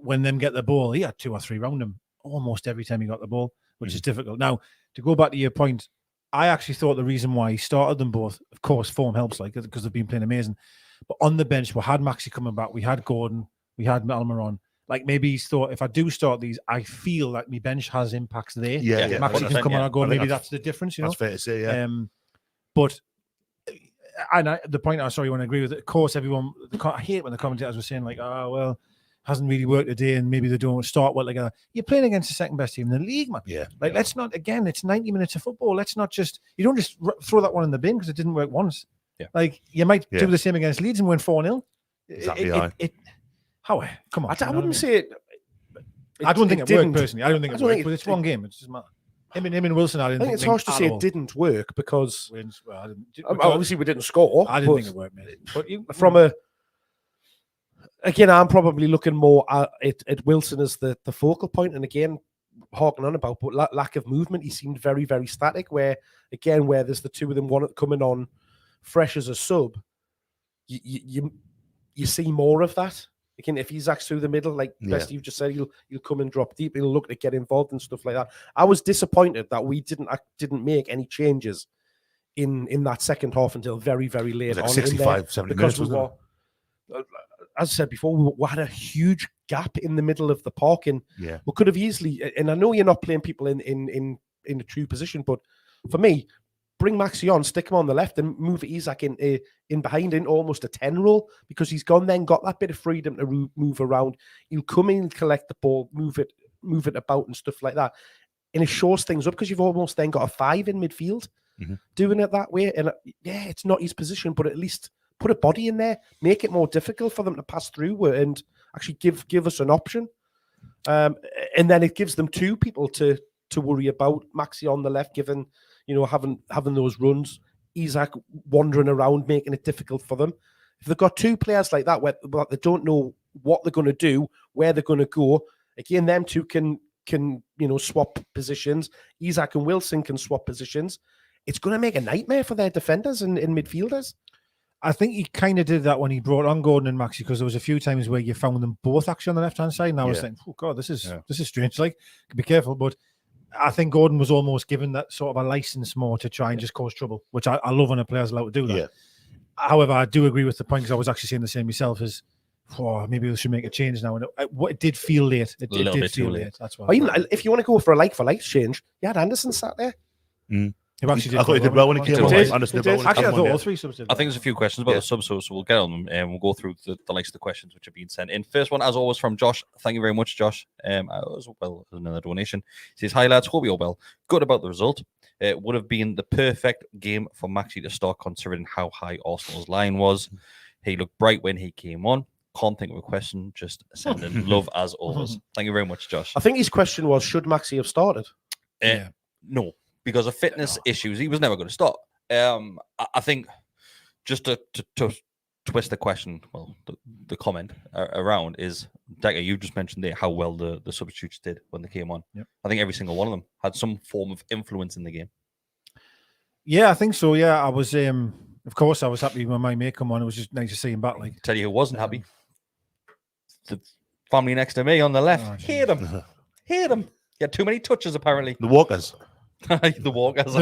when them get the ball, he had 2 or 3 round him almost every time he got the ball, which is difficult. Now, to go back to your point, I actually thought the reason why he started them both, of course, form helps, because they've been playing amazing. But on the bench, we had Maxi coming back, we had Gordon, we had Almiron. Maybe he's thought, if I do start these, I feel like my bench has impacts there. Maxi can come on and go, maybe that's the difference, That's fair to say, yeah. But the point I want to agree with it. Of course, everyone. I hate when the commentators were saying hasn't really worked today, and maybe they don't start well together. You're playing against the second best team in the league, man. Yeah. Let's not. Again, it's 90 minutes of football. Let's not just. You don't just throw that one in the bin because it didn't work once. Yeah. You might do the same against Leeds and win 4-0. Exactly. Come on. I wouldn't say it. I don't think it worked personally. I don't think it worked. But it's one game. It's just matter. Him and Wilson, I think it's harsh to say it didn't work because obviously we didn't score. I didn't think it worked, mate. But from a Again, I'm probably looking more at Wilson as the focal point, and again, harking on about but lack of movement. He seemed very, very static. Where there's the two of them, one coming on fresh as a sub, you see more of that. Again, if he's acts through the middle, like Best you've just said, he'll come and drop deep. He'll look to get involved and stuff like that. I was disappointed that we didn't make any changes in that second half until very, very late on. 65, 70 minutes, wasn't it? As I said before, we had a huge gap in the middle of the park, and we could have easily. And I know you're not playing people in a true position, but for me, bring Maxi on, stick him on the left, and move Isak in behind in almost a 10 role, because he's got that bit of freedom to move around. He'll come in, collect the ball, move it about, and stuff like that, and it shores things up because you've almost then got a 5 in midfield doing it that way. And it's not his position, but at least put a body in there, make it more difficult for them to pass through, and actually give us an option. And then it gives them two people to worry about. Maxi on the left, given having those runs, Isak wandering around, making it difficult for them. If they've got two players like that where they don't know what they're going to do, where they're going to go, again, them two can swap positions. Isak and Wilson can swap positions. It's going to make a nightmare for their defenders and midfielders. I think he kind of did that when he brought on Gordon and Maxi, because there was a few times where you found them both actually on the left-hand side, and I was thinking, oh God, this is strange. Like, be careful. But I think Gordon was almost given that sort of a license more to try and just cause trouble, which I love when a player's allowed to do that. Yeah. However, I do agree with the point, because I was actually saying the same myself, as maybe we should make a change now. And it did feel late. It did feel late. That's why. Even if you want to go for a like-for-like change, you had Anderson sat there. I thought he did well when he came on. Actually, I thought all three subs did. I think there's a few questions about the subs, so we'll get on them, and we'll go through the likes of the questions which have been sent in. First one, as always, from Josh. Thank you very much, Josh. As well as another donation. He says, "Hi lads, hope you're well. Good about the result. It would have been the perfect game for Maxi to start, considering how high Arsenal's line was. He looked bright when he came on. Can't think of a question. Just sending love as always. Thank you very much, Josh. I think his question was, should Maxi have started? No. Because of fitness issues, he was never going to start. I think, just to twist the question, the comment around is, Decker, you just mentioned there how well the substitutes did when they came on. Yep. I think every single one of them had some form of influence in the game. Yeah, I think so. Yeah, I was, of course, I was happy when my mate came on. It was just nice to see him back. Like, tell you who wasn't happy? The family next to me on the left. Hate him. He had too many touches, apparently. The Walkers. The Walkers.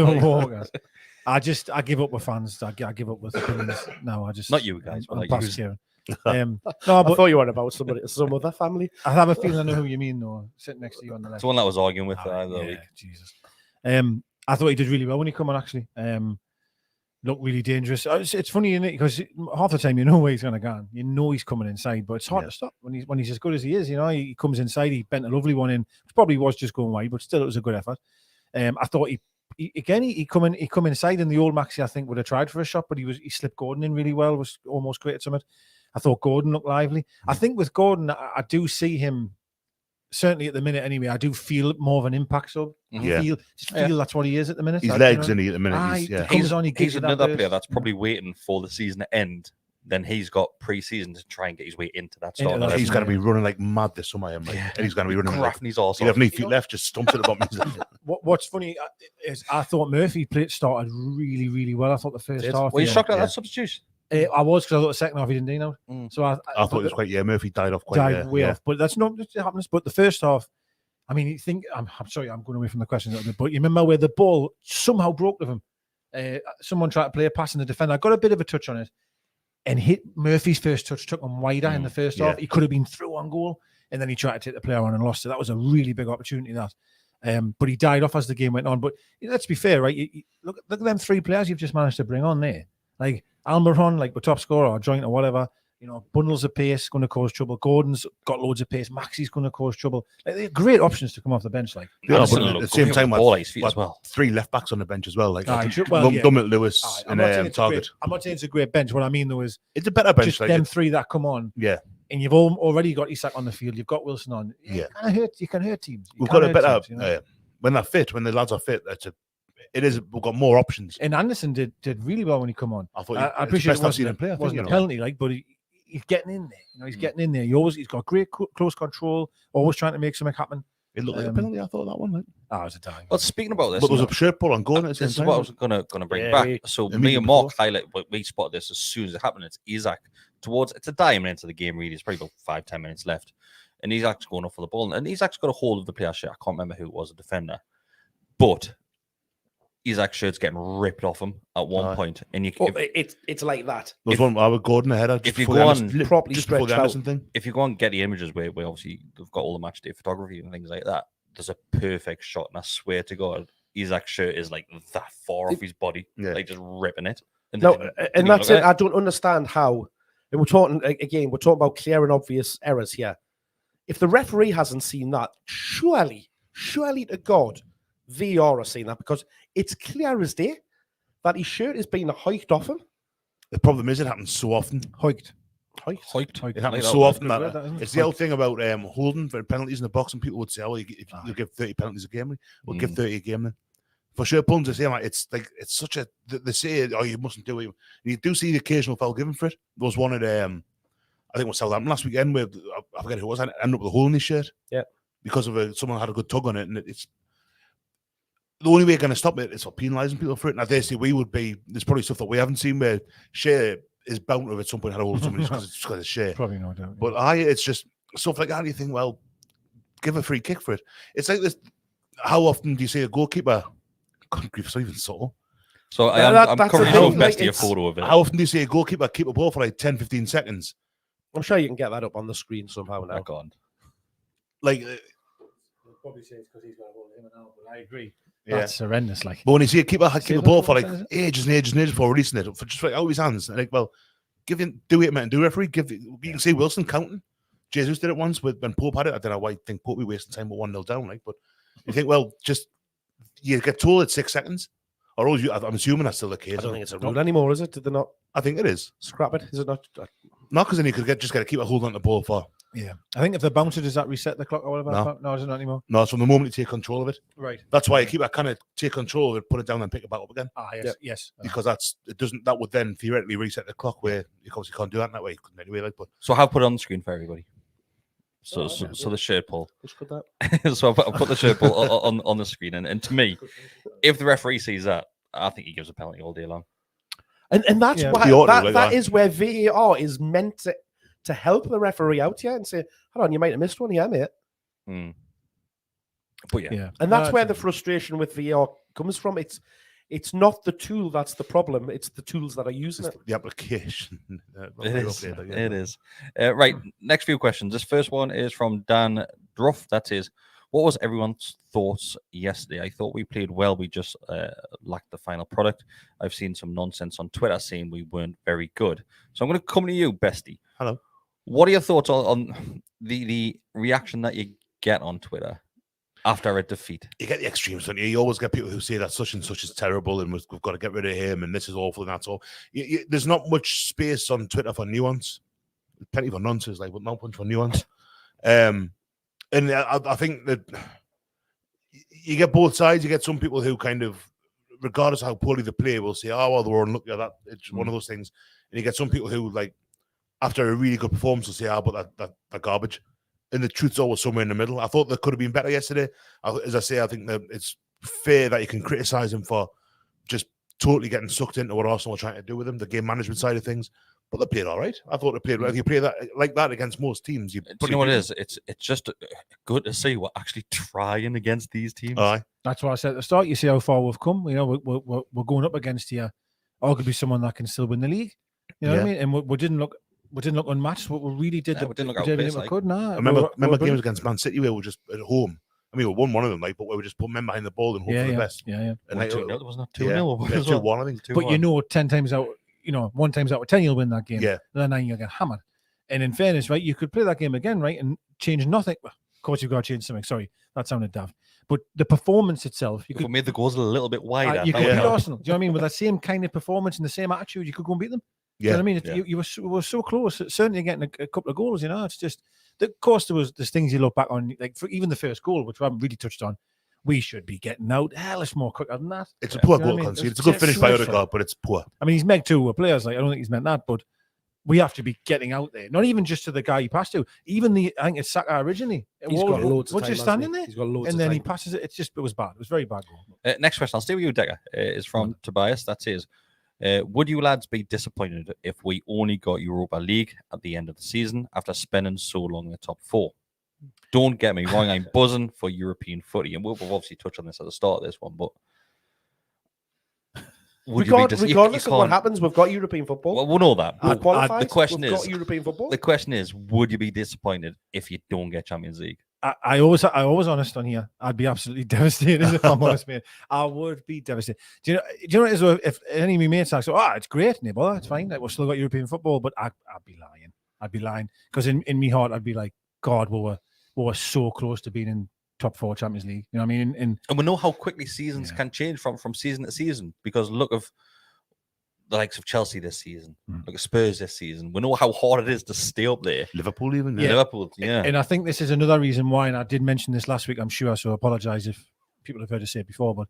I give up with fans. I give up with opinions. No, I just not you guys. I'm like past Kieran. No, but I thought you were about some other family. I have a feeling I know who you mean, though. Sitting next to you on the left. It's the one that I was arguing with the other week. Jesus. I thought he did really well when he come on. Actually, looked really dangerous. It's funny, isn't it? Because half the time you know where he's going to go. You know he's coming inside, but it's hard to stop when he's as good as he is. He comes inside. He bent a lovely one in, which probably was just going wide, but still it was a good effort. I thought he come inside, and the old Maxi I think would have tried for a shot, but he slipped Gordon in really well. Was almost created something. I thought Gordon looked lively. I think with Gordon, I do see him, certainly at the minute anyway. I do feel more of an impact sub. Feel that's what he is at the minute. His legs in at the minute. He's another player that's probably waiting for the season to end. Then he's got pre-season to try and get his way into that start. He's going to be running like mad this summer. And he's going to be running like he's awesome. He doesn't have any feet left, just stumps it about me. What's funny is I thought Murphy started really, really well. I thought the first half. Were you shocked at that substitution? I was, because I thought the second half he didn't do now. So I thought it was quite. Murphy died off quite. Way off, but that's not what happens. But the first half, I mean, you think I'm sorry, I'm going away from the question a little bit, but you remember where the ball somehow broke with him? Someone tried to play a pass in the defender. I got a bit of a touch on it, and hit Murphy's first touch, took him wider in the first half. He could have been through on goal, and then he tried to take the player on and lost it. That was a really big opportunity, that. But he died off as the game went on. But let's be fair, right? Look at them three players you've just managed to bring on there. Like Almiron, like the top scorer or joint or whatever. Bundles of pace, going to cause trouble. Gordon's got loads of pace. Maxi's going to cause trouble. They're great options to come off the bench. Like, but at the same time, three left backs on the bench as well. Like Dummett, Lewis, and Target. I'm not saying it's a great bench. What I mean though is it's a better bench. Just them three that come on. Yeah. And you've already got Isak on the field. You've got Wilson on. You can hurt teams. We've got a better when they're fit. When the lads are fit, we've got more options. And Anderson did really well when he come on. I thought I appreciate it wasn't a penalty, but he's getting in there. You know, he's getting in there. He's got great close control, always trying to make something happen. It looked like a penalty. I thought that one. Like. Oh, it was a time. Well, speaking about this, but there was a shirt pull on going. This is what I was going to bring back. So me and Mark highlight, but we spotted this as soon as it happened. It's Isaac it's a diamond into the game. Really, it's probably about 5-10 minutes left, and Isaac's going up for the ball, and Isaac's got a hold of the player's shirt. I can't remember who it was, a defender, but Isaac's shirt's getting ripped off him at one point, and it's like that. There's one I would Gordon ahead. If you go on properly stretched out, if you go and get the images where obviously they've got all the match day photography and things like that, there's a perfect shot, and I swear to God, Isaac's shirt is like that far off his body, like just ripping it. And that's it. I don't understand how. And we're talking about clear and obvious errors here. If the referee hasn't seen that, surely to God, VAR has seen that, because it's clear as day that his shirt is being hiked off him. The problem is it happens so often. Hiked. It happens so often that it's the old thing about holding for penalties in the box, and people would say, "Oh, you give 30 penalties a game, we'll give 30 a game." Then for sure, pulling the same, like it's such a they say, "Oh, you mustn't do it." You do see the occasional foul given for it. There was one at I think it was Southampton last weekend where I forget who it was. I ended up with a hole in his shirt, because of someone had a good tug on it, and it's. The only way you're going to stop it is for penalising people for it. And I dare say there's probably stuff that we haven't seen where Shea is bound to have at some point had a hold of somebody just because it's Shea. Probably no doubt. But it's just stuff like that. And you think, well, give a free kick for it. It's like this. How often do you see a goalkeeper? God, it's not even subtle. So I'm currently showing Bestie a photo of it. How often do you see a goalkeeper keep a ball for like 10-15 seconds? I'm sure you can get that up on the screen somehow now. Like, probably say it's because he's got a hold of him now, but I agree. Yeah. That's horrendous. Like, but when you see a keeper keep the ball for like ages and ages and ages before releasing it, for just like out his hands, and like, well, do it, man, do referee. You can see Wilson counting. Jesus did it once when Pope had it. I don't know why I think Pope be wasting time with 1-0 down, like, but you think, well, just you get told at 6 seconds, or I'm assuming that's still the case. I don't think it's a rule anymore, is it? Did they not? I think it is. Scrap it. Is it not? Not because then you could just get to keep a hold on the ball for. Yeah, I think if the bouncer, does that reset the clock or whatever? No, is it not anymore? No, it's from the moment you take control of it. Right. That's why you keep kind of take control of it, put it down, and pick it back up again. Yes. Because that would then theoretically reset the clock, where you obviously can't do that in that way. You couldn't anyway, like. But so I'll put it on the screen for everybody. So the shirt pull. So I'll put the shirt pull on the screen, and to me, if the referee sees that, I think he gives a penalty all day long. And that's why that is where VAR is meant to help the referee out here and say, hold on, you might have missed one here, mate. But yeah. And that's where the frustration with VAR comes from. It's not the tool that's the problem. It's the tools that are using it. The application. It is. Right. Next few questions. This first one is from Dan Druff. That is, what was everyone's thoughts yesterday? I thought we played well. We just lacked the final product. I've seen some nonsense on Twitter saying we weren't very good. So I'm going to come to you, Bestie. Hello. What are your thoughts on the reaction that you get on Twitter after a defeat? You get the extremes, don't you? You always get people who say that such and such is terrible and we've got to get rid of him and this is awful and that's all. There's not much space on Twitter for nuance. Plenty for nonsense, like, but not much for nuance. And I think that you get both sides. You get some people who kind of, regardless of how poorly they play, will say, "Oh, well, they were unlucky at that." It's one of those things. And you get some people who, like, after a really good performance, will say, "Oh, but that garbage." And the truth's always somewhere in the middle. I thought they could have been better yesterday. As I say, I think that it's fair that you can criticise them for just totally getting sucked into what Arsenal were trying to do with them, the game management side of things. But they played all right. I thought they played well. If you play that like that against most teams, do you know what it is? It's just good to see we're actually trying against these teams. That's what I said at the start. You see how far we've come. You know, we're going up against here, arguably someone that can still win the league. You know what I mean? And we didn't look unmatched. What we really did, we didn't look out best, like. I remember games against Man City where we were just at home. I mean, we won one of them, like, but we just put men behind the ball and hope for the best. Yeah. And 2-0, wasn't it? 2-0. 2-1, I think. But you know, 10 times out. 1 times out of 10 you'll win that game. Yeah. And then 9 you'll get hammered. And in fairness, right, you could play that game again, right, and change nothing. Well, of course, you've got to change something. Sorry, that sounded daft. But the performance itself, you could made the goals a little bit wider. You could beat Arsenal. Do you know what I mean? With that same kind of performance and the same attitude, you could go and beat them. Yeah. You know what I mean? You were so close. Certainly getting a couple of goals. It's just, of course, there's things you look back on, like for even the first goal, which we haven't really touched on. We should be getting out hellish more quicker than that. It's a poor goal concede. It's a good finish by Odegaard, but it's poor. I mean, he's meant to players. Like, I don't think he's meant that, but we have to be getting out there. Not even just to the guy he passed to. Even I think it's Saka originally. He's got loads of time. Just standing there. He's got loads and then time. he passes it. It was bad. It was very bad. Next question. I'll stay with you, Decker. Is from Tobias. That says, would you lads be disappointed if we only got Europa League at the end of the season after spending so long in the top 4? Don't get me wrong. I'm buzzing for European footy. And we'll obviously touch on this at the start of this one, but regardless of what happens, we've got European football. Well, we'll know that. The question is, got European football. The question is, would you be disappointed if you don't get Champions League? I always honest on here. I'd be absolutely devastated if I'm honest, mate. I would be devastated. Do you know what it is? If any of my mates say, it's great, no, it's fine. Like, we've still got European football, but I'd be lying. I'd be lying because in my heart, I'd be like, God, we were so close to being in top 4 Champions League. You know what I mean? And we know how quickly seasons can change from season to season, because look of the likes of Chelsea this season, look at Spurs this season. We know how hard it is to stay up there. Liverpool even. Yeah. Liverpool, yeah. And I think this is another reason why, and I did mention this last week, I'm sure, so I apologise if people have heard us say it before, but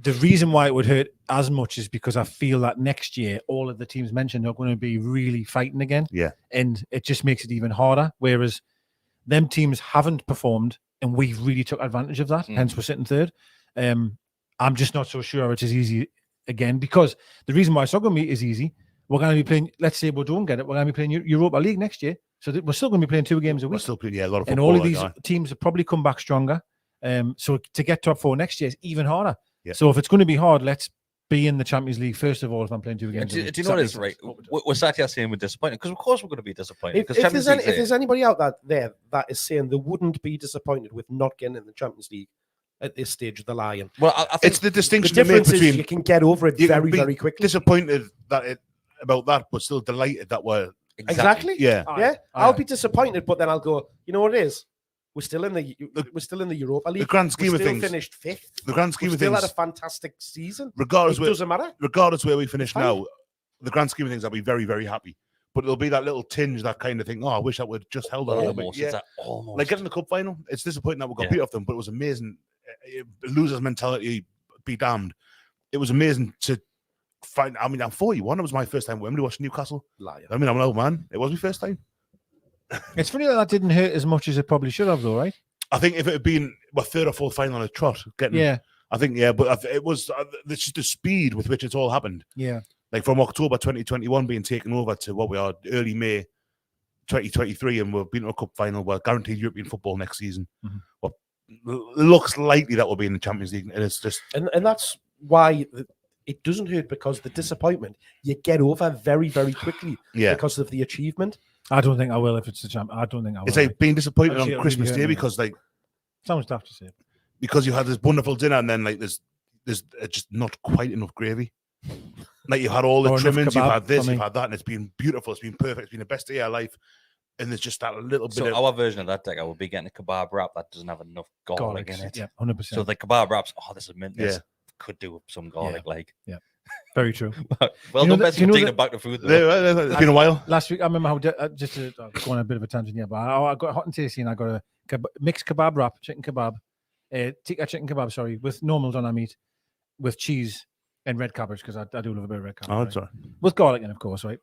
the reason why it would hurt as much is because I feel that next year, all of the teams mentioned are going to be really fighting again. Yeah. And it just makes it even harder, whereas them teams haven't performed, and we really took advantage of that. Hence, we're sitting third. I'm just not so sure it's as easy again, because the reason why it's not going to be as easy, we're going to be playing, let's say we don't get it, we're going to be playing Europa League next year. So we're still going to be playing 2 games a week. We're still playing, a lot of football. And all of these teams have probably come back stronger. So to get top 4 next year is even harder. Yeah. So if it's going to be hard, let's be in the Champions League first of all if I'm playing 2 games a week. Do you know what it is, right? We're sat here saying we're disappointed, because of course we're going to be disappointed. If there's anybody out there that is saying they wouldn't be disappointed with not getting in the Champions League at this stage of the Lion. Well, I think it's the distinction the difference is you can get over it very, very quickly. Disappointed about that, but still delighted that we're exactly. Yeah. I'll be disappointed, but then I'll go, you know what it is? We're still in the Europa League. The grand scheme of things, finished 5th. The grand scheme of things, still had a fantastic season. Regardless, it doesn't matter. Regardless where we finish now, the grand scheme of things, I'll be very, very happy. But it'll be that little tinge, that kind of thing. Oh, I wish I would just held on a little bit. Yeah, almost. Like getting the cup final. It's disappointing that we got beat off them, but it was amazing. Losers mentality, be damned. It was amazing to find. I mean, I'm 41. It was my first time at Wembley watching Newcastle. Liar. I mean, I'm an old man. It was my first time. It's funny that didn't hurt as much as it probably should have, though, right? I think if it had been my 3rd or 4th final on a trot, I think, but it was it's just the speed with which it's all happened. Yeah. Like from October 2021 being taken over to what we are early May 2023, and we've been to a cup final. We're guaranteed European football next season. Mm-hmm. Well, it looks likely that we'll be in the Champions League, and it's just and that's why it doesn't hurt, because the disappointment you get over very, very quickly because of the achievement. I don't think I will if it's the champ. I don't think I will. It's like being disappointed on Christmas Day because someone's tough to say, because you had this wonderful dinner and then there's just not quite enough gravy. Like you've had all the trimmings, you've had this, you've had that, and it's been beautiful. It's been perfect. It's been the best day of your life. And there's just that little bit. So our version of that deck, I would be getting a kebab wrap that doesn't have enough garlic in it. Yeah, 100%. So the kebab wraps, this is mint. This could do with some garlic, Yeah. Very true. Well, no best for taking back to food. It's been a while. Last week, I remember how just to go on a bit of a tangent here, but I got hot and tasty, and I got a mixed kebab wrap, chicken kebab, tikka chicken kebab, sorry, with normal doner meat, with cheese and red cabbage, because I do love a bit of red cabbage. Oh, right? Sorry. With garlic in, of course, right?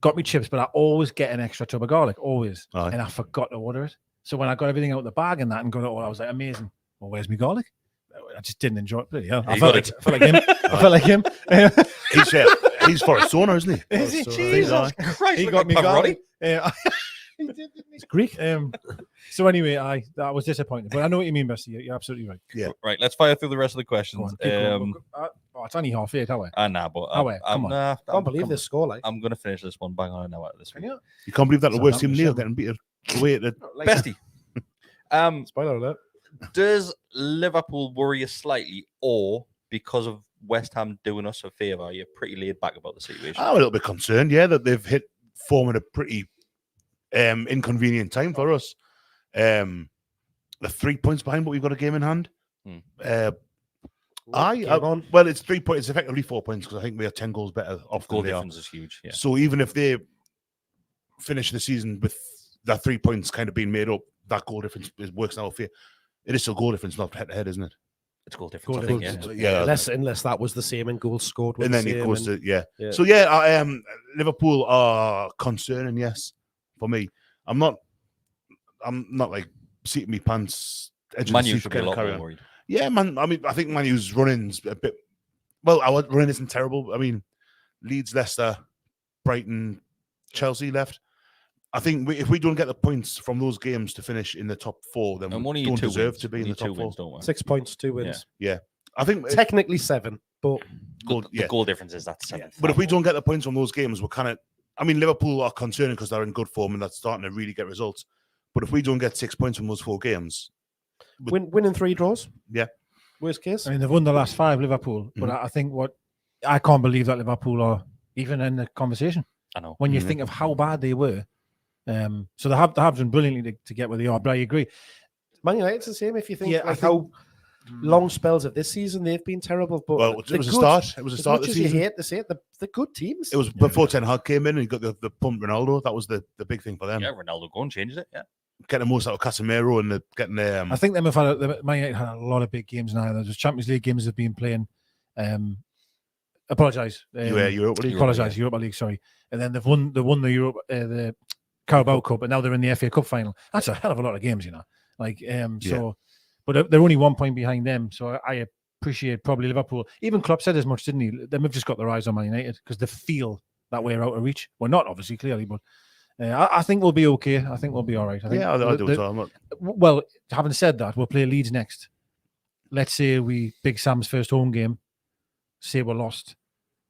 Got me chips, but I always get an extra tub of garlic, always, and I forgot to order it. So when I got everything out of the bag and that and got it all, I was like, amazing. Well, where's my garlic? I just didn't enjoy it. Yeah, I felt like him. I felt like him. He's for a sauna, isn't he? Is he? Jesus Christ! He got me garlic. It's Greek. So anyway, I was disappointed, but I know what you mean, Bessie. You're absolutely right. Yeah. Right. Let's fire through the rest of the questions. It's only half 8, how I can't believe this score. Like, I'm going to finish this one bang on an hour this week. You can't believe that the worst team Neil getting beat away at the Bestie. Spoiler alert. Does Liverpool worry you slightly, or because of West Ham doing us a favour, you're pretty laid back about the situation? I'm a little bit concerned, that they've hit form at a pretty inconvenient time for us. They're 3 points behind, but we've got a game in hand. Well, it's 3 points. It's effectively 4 points because I think we are 10 goals better off. Goal difference is huge. Yeah. So even if they finish the season with that 3 points kind of being made up, that goal difference works in our favor. It is still goal difference, not head to head, isn't it? It's goal difference, I think, Unless that was the same and goals scored. And then it goes to, yeah. So, yeah, Liverpool are concerning, yes, for me. I'm not like seating me pants. Man U should be a lot more worried. Yeah, man. I mean, I think Man U's running's a bit... Well, our running isn't terrible. I mean, Leeds, Leicester, Brighton, Chelsea left. I think if we don't get the points from those games to finish in the top 4, then we don't deserve to be in the top 4. 6 points, 2 wins. Yeah. I think technically 7, but the goal difference is that 7. But if we don't get the points from those games, we're kind of... I mean, Liverpool are concerning because they're in good form and that's starting to really get results. But if we don't get 6 points from those 4 games... Winning 3 draws? Yeah. Worst case? I mean, they've won the last 5, Liverpool. But I think I can't believe that Liverpool are even in the conversation. I know. When you think of how bad they were. So they have done brilliantly to get where they are, but I agree. Man United's the same. If you think how long spells of this season they've been terrible, but it was a start. It was a start of the season. You hate to say it, the good teams. It was before Ten Hag came in and he got the pump Ronaldo. That was the big thing for them. Yeah, Ronaldo go and changes it. Yeah, getting the most out of Casemiro and getting. I think Man United had a lot of big games now. There's Champions League games they've been playing. Apologise. Europa League. Apologise, Europa League. Sorry, and then they've won the Europe the Carabao Cup, and now they're in the FA Cup final. That's a hell of a lot of games, you know. So, but they're only 1 point behind them. So I appreciate probably Liverpool. Even Klopp said as much, didn't he? They've just got their eyes on Man United because they feel that we're out of reach. Well, not obviously, clearly, but I think we'll be okay. I think we'll be all right. I do as well. Well, having said that, we'll play Leeds next. Let's say Big Sam's first home game, say we're lost.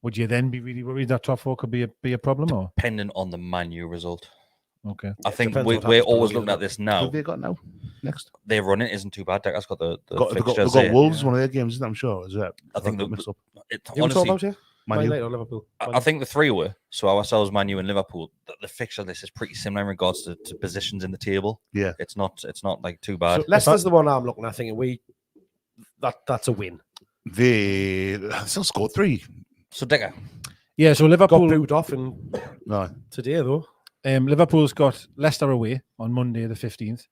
Would you then be really worried that top 4 could be a problem? Or depending on the Man U result? Okay. I think we're always looking at this now. Who have they got now? Next, their running isn't too bad. That's got the they've got Wolves one of their games, isn't it? I'm sure. Is that? I think Who talking about you? Man United or Liverpool? I think the 3 were so ourselves, Man U and Liverpool. The fixture list is pretty similar in regards to positions in the table. Yeah, it's not like too bad. So Leicester's the one I'm looking at. Thinking that's a win. They still scored 3. So Digger. Yeah, so Liverpool got booed off today though. Liverpool's got Leicester away on Monday the 15th.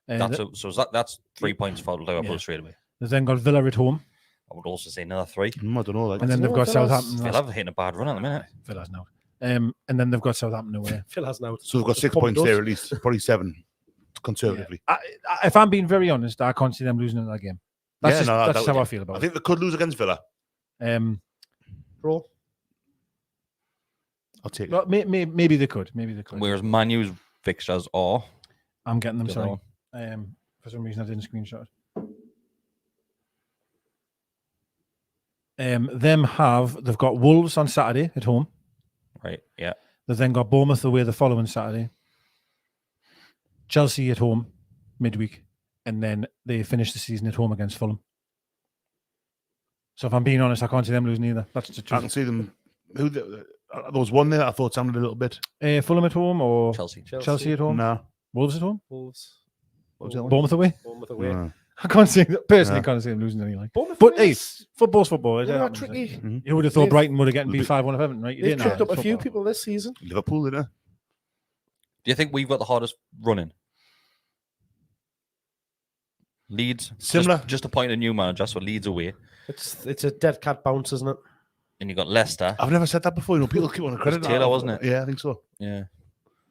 That's 3 points for Liverpool straight away. They've then got Villa at home. I would also say another 3. I don't know. And then they've got Southampton. Villa hitting a bad run at the minute. Villa's now. And then they've got Southampton away. Villa's now. So they've got 6 points there at least. Probably 7 conservatively. Yeah. If I'm being very honest, I can't see them losing in that game. That's just how I feel about it. I think they could lose against Villa. Draw. I'll take it. Maybe they could. Whereas Man U's fixtures are. I'm getting them, sorry. For some reason, I didn't screenshot it. They've got Wolves on Saturday at home. Right, yeah. They've then got Bournemouth away the following Saturday. Chelsea at home midweek. And then they finish the season at home against Fulham. So if I'm being honest, I can't see them losing either. That's the truth. I can see them. There was one there that I thought sounded a little bit. Fulham at home or Chelsea at home? No. Wolves at home? Wolves. Bournemouth away? Bournemouth away. No. I can't see can't see them losing any like. But hey, football's football. They're not tricky. Mm-hmm. You would have thought Brighton would have gotten beat 5-1 of Everton, right? They've tripped up a few people this season. Liverpool, didn't they? Do you think we've got the hardest running? Leeds, similar. Just appointed a new manager, so Leeds away. It's a dead cat bounce, isn't it? And you got Leicester. I've never said that before. People keep on credit. Taylor, wasn't it? Yeah, I think so. Yeah,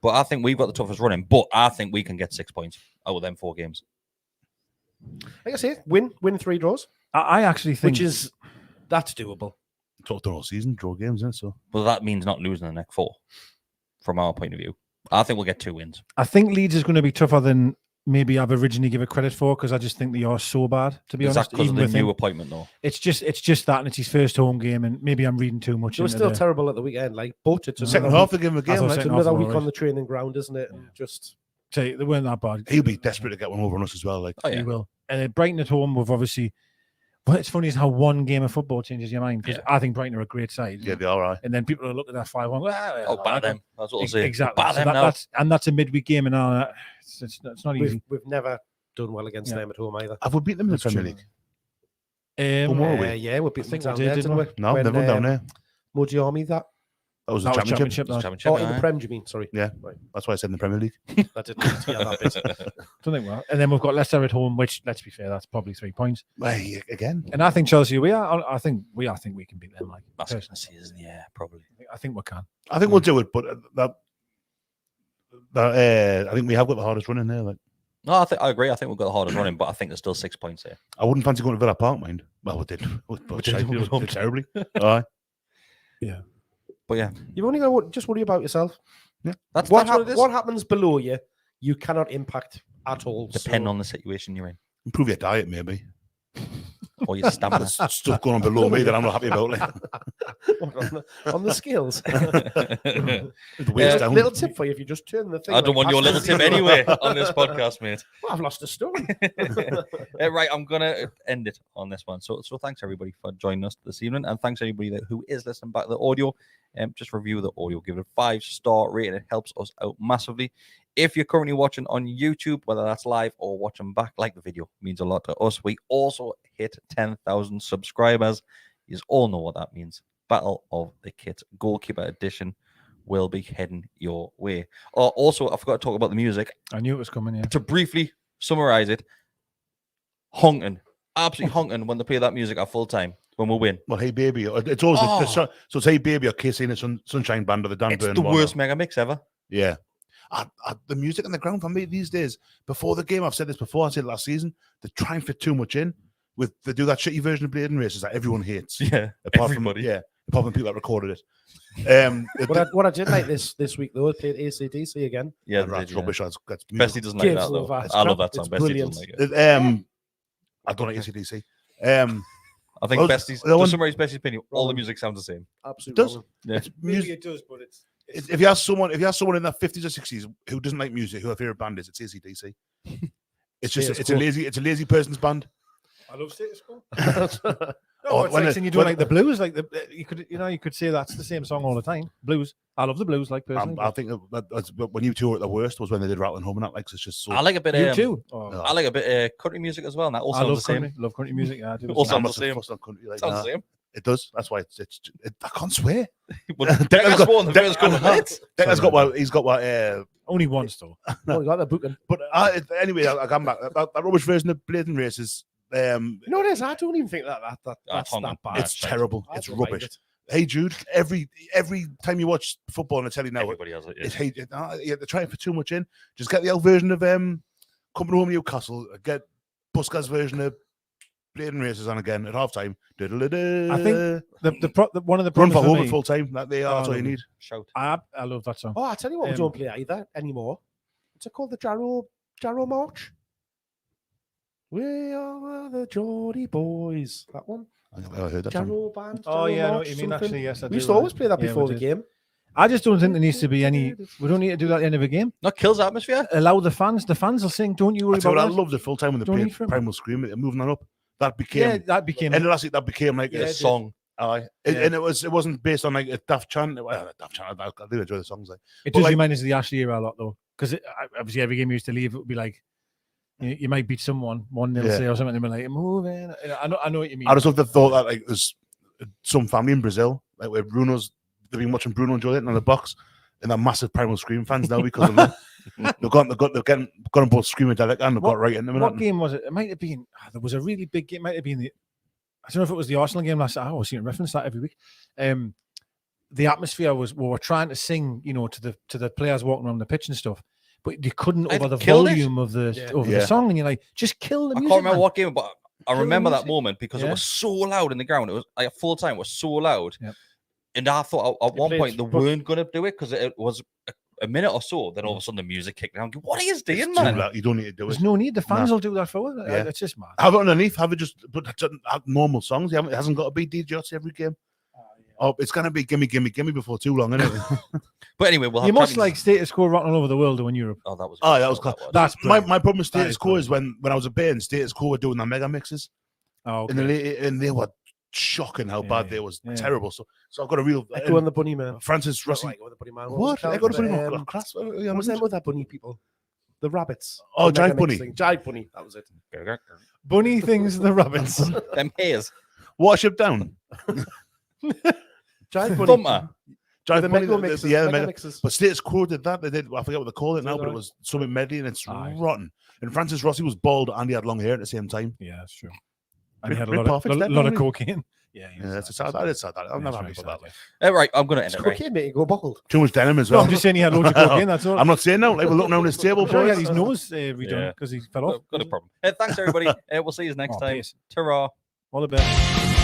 but I think we've got the toughest running. But I think we can get 6 points out of them 4 games. Like I say, win 3 draws. I actually think that's doable. Talked the whole season, draw games, isn't it? So, well, that means not losing the next 4, from our point of view. I think we'll get 2 wins. I think Leeds is going to be tougher than maybe I've originally given credit for because I just think they are so bad, to be honest. Because of the new appointment, though. It's just that, and it's his first home game, and maybe I'm reading too much. It was still terrible at the weekend, but it's second half of the game. It's another week on the training ground, isn't it? And just they weren't that bad. He'll be desperate to get one over on us as well. He will. And Brighton at home, we've obviously. But it's funny is how one game of football changes your mind because I think Brighton are a great side. Yeah, they are right. And then people will look at that 5-1. Bad them. That's what I'll say. Exactly. Bad them now. That's a midweek game, and it's not easy. We've never done well against them at home either. Have we beat them in the Premier League? Yeah, we beat them down there, didn't we? No, never down there. Moji Army that. That was the championship. Oh, in the Prem, you mean? Sorry. Yeah, right. That's why I said in the Premier League. That didn't that bit. Don't think well. And then we've got Leicester at home, which, let's be fair, that's probably 3 points. Again. And I think Chelsea, I think we can beat them. Like that's the season, yeah, probably. I think we can. I think we'll do it, but I think we have got the hardest run in there. Like, no, I agree. I think we've got the hardest running, but I think there's still 6 points here. I wouldn't fancy going to Villa Park, mind. Well, we did. We did terribly. All right. Yeah. But yeah, you've only got to just worry about yourself. Yeah, that's what it is. What happens below you, you cannot impact at all. Depend on the situation you're in. Improve your diet, maybe. Or your stamina. Stuff going on below me that I'm not happy about. Like. on the scales. Down. Little tip for you if you just turn the thing. I don't want your little tip anyway on this podcast, mate. Well, I've lost a stone. Right, I'm gonna end it on this one. So thanks everybody for joining us this evening, and thanks everybody who is listening back to the audio. Just review the audio, give it a 5-star rating. It helps us out massively. If you're currently watching on YouTube, whether that's live or watching back, like the video, means a lot to us. We also hit 10,000 subscribers. You all know what that means. Battle of the Kit Goalkeeper Edition will be heading your way. Also, I forgot to talk about the music. I knew it was coming, yeah. To briefly summarize it, honking. Absolutely honking when they play that music at full time when we win. Well, Hey Baby. It's always so it's Hey Baby or Kissing a Sunshine Band or the Dan Burn. It's the worst mega mix ever. Yeah. The music on the ground for me these days, before the game, I've said this before, I said it last season, they try and fit too much in. They do that shitty version of Bladen Races that everyone hates. Yeah, everybody. Apart from people that recorded it. What I did like this week, though, I played AC/DC again. Yeah, that's rubbish. That's Bestie doesn't like that, though. I love that song. Bestie doesn't like it. I don't like AC/DC. I think Bestie's, to summarize Bestie's opinion, all the music sounds the same. Absolutely. It does. Yeah. Maybe it does, but it's if you ask someone in their 50s or 60s who doesn't like music, who their favorite band is, it's AC/DC. It's a lazy person's band. I love Status Quo. No, it's like saying you don't like the blues. Like you could say that's the same song all the time. Blues. I love the blues. Like personally, I think that's when you two were at the worst was when they did Rattling Home, and that it's just so. I like a bit. You too. I like a bit country music as well. And that also sounds the same. Love country music. Yeah, I do. Also sounds the same. Sounds the same. It does. That's why I can't swear. Declan's got what he's got. What only once though. Oh, he got the booking. But anyway, I come back. That rubbish version of Bladen Races. No, it is. I don't even think that's that bad. It's terrible. It's rubbish. Hey Jude, every time you watch football on the telly now, everybody has it. It's they're trying to put too much in. Just get the old version of Coming Home Newcastle. Get Busquets' version of Bladen Races on again at halftime. I think one of the run for home at full time. That's all you need. Shout. I love that song. Oh, I tell you what, we don't play either anymore. What's it called? The Jarrow March. We are the Geordie Boys. That one. I heard that. Jarrow Band. Oh yeah, I know March, what you mean. something. Actually, yes, I do. We used to always play that before the game. I just don't think there needs to be any. We don't need to do that at the end of a game. That kills the atmosphere. Allow the fans. The fans will sing. Don't you worry about that. I loved it full time when they played Primal Scream. Moving that up. That became. And last week that became like a song. And it wasn't based on like a daft chant. Daft chant. I do enjoy the songs. It does remind us of the Ashley era a lot though, because obviously every game we used to leave, it would be like. You might beat someone 1-0 say or something, and be like moving. I know what you mean. I just love the thought that like there's some family in Brazil, like where they've been watching Bruno and Juliet on the box, and they're massive Primal Scream fans now because of that. they've got them both screaming direct and they've got right in them. What game was it? It might have been. There was a really big game. It might have been I don't know if it was the Arsenal game last. I always see it reference that every week. The atmosphere was we were trying to sing, to the players walking around the pitch and stuff. But you couldn't over the volume of the song, and you're like, just kill the music. I can't remember what game, but I remember that moment because it was so loud in the ground. It was like full time. It was so loud, and I thought at one point they weren't going to do it because it was a minute or so. Then all of a sudden the music kicked down. What are you doing, man? You don't need to do it. There's no need. The fans will do that for us. Yeah. It's just mad. Have it underneath. Have it just have normal songs. It hasn't got to be DJs every game. Oh, it's going to be gimme before too long, isn't it? But anyway, you must like Status Quo rocking all over the world or in Europe. Oh, that was class. That's my problem with Status Quo is when I was a band, Status Quo were doing their mega mixes. Oh, okay. And they were shocking how bad they was. Terrible. So I've got a real Echo and the Bunny Man. Francis Rossi. Echo and the Bunny Man. What? Echo and the Bunny Man. Class. What's that with that bunny people? The rabbits. Oh, Jive Bunny. Jive Bunny. That was it. Bunny things, the rabbits. Them hairs. Watership Down. Jive Bunny. Thumper. The mega mixes. Yeah, mega mixes. But Status Quo did that. They did. I forget what they call it now, but it was something medley, and it's rotten. And Francis Rossi was bald and he had long hair at the same time. Yeah, that's true. And he had a lot of cocaine. Yeah, that's sad. That is sad. I'm never happy about that. Right, I'm going to end it. Cocaine, mate, go bald. Too much denim as well. No, I'm just saying he had loads of cocaine. That's all. I'm not saying no. Like we're looking on his table. He had his nose redone because he fell off. Got a problem. Thanks everybody. We'll see you next time. Peace. Ta-ra. All the best.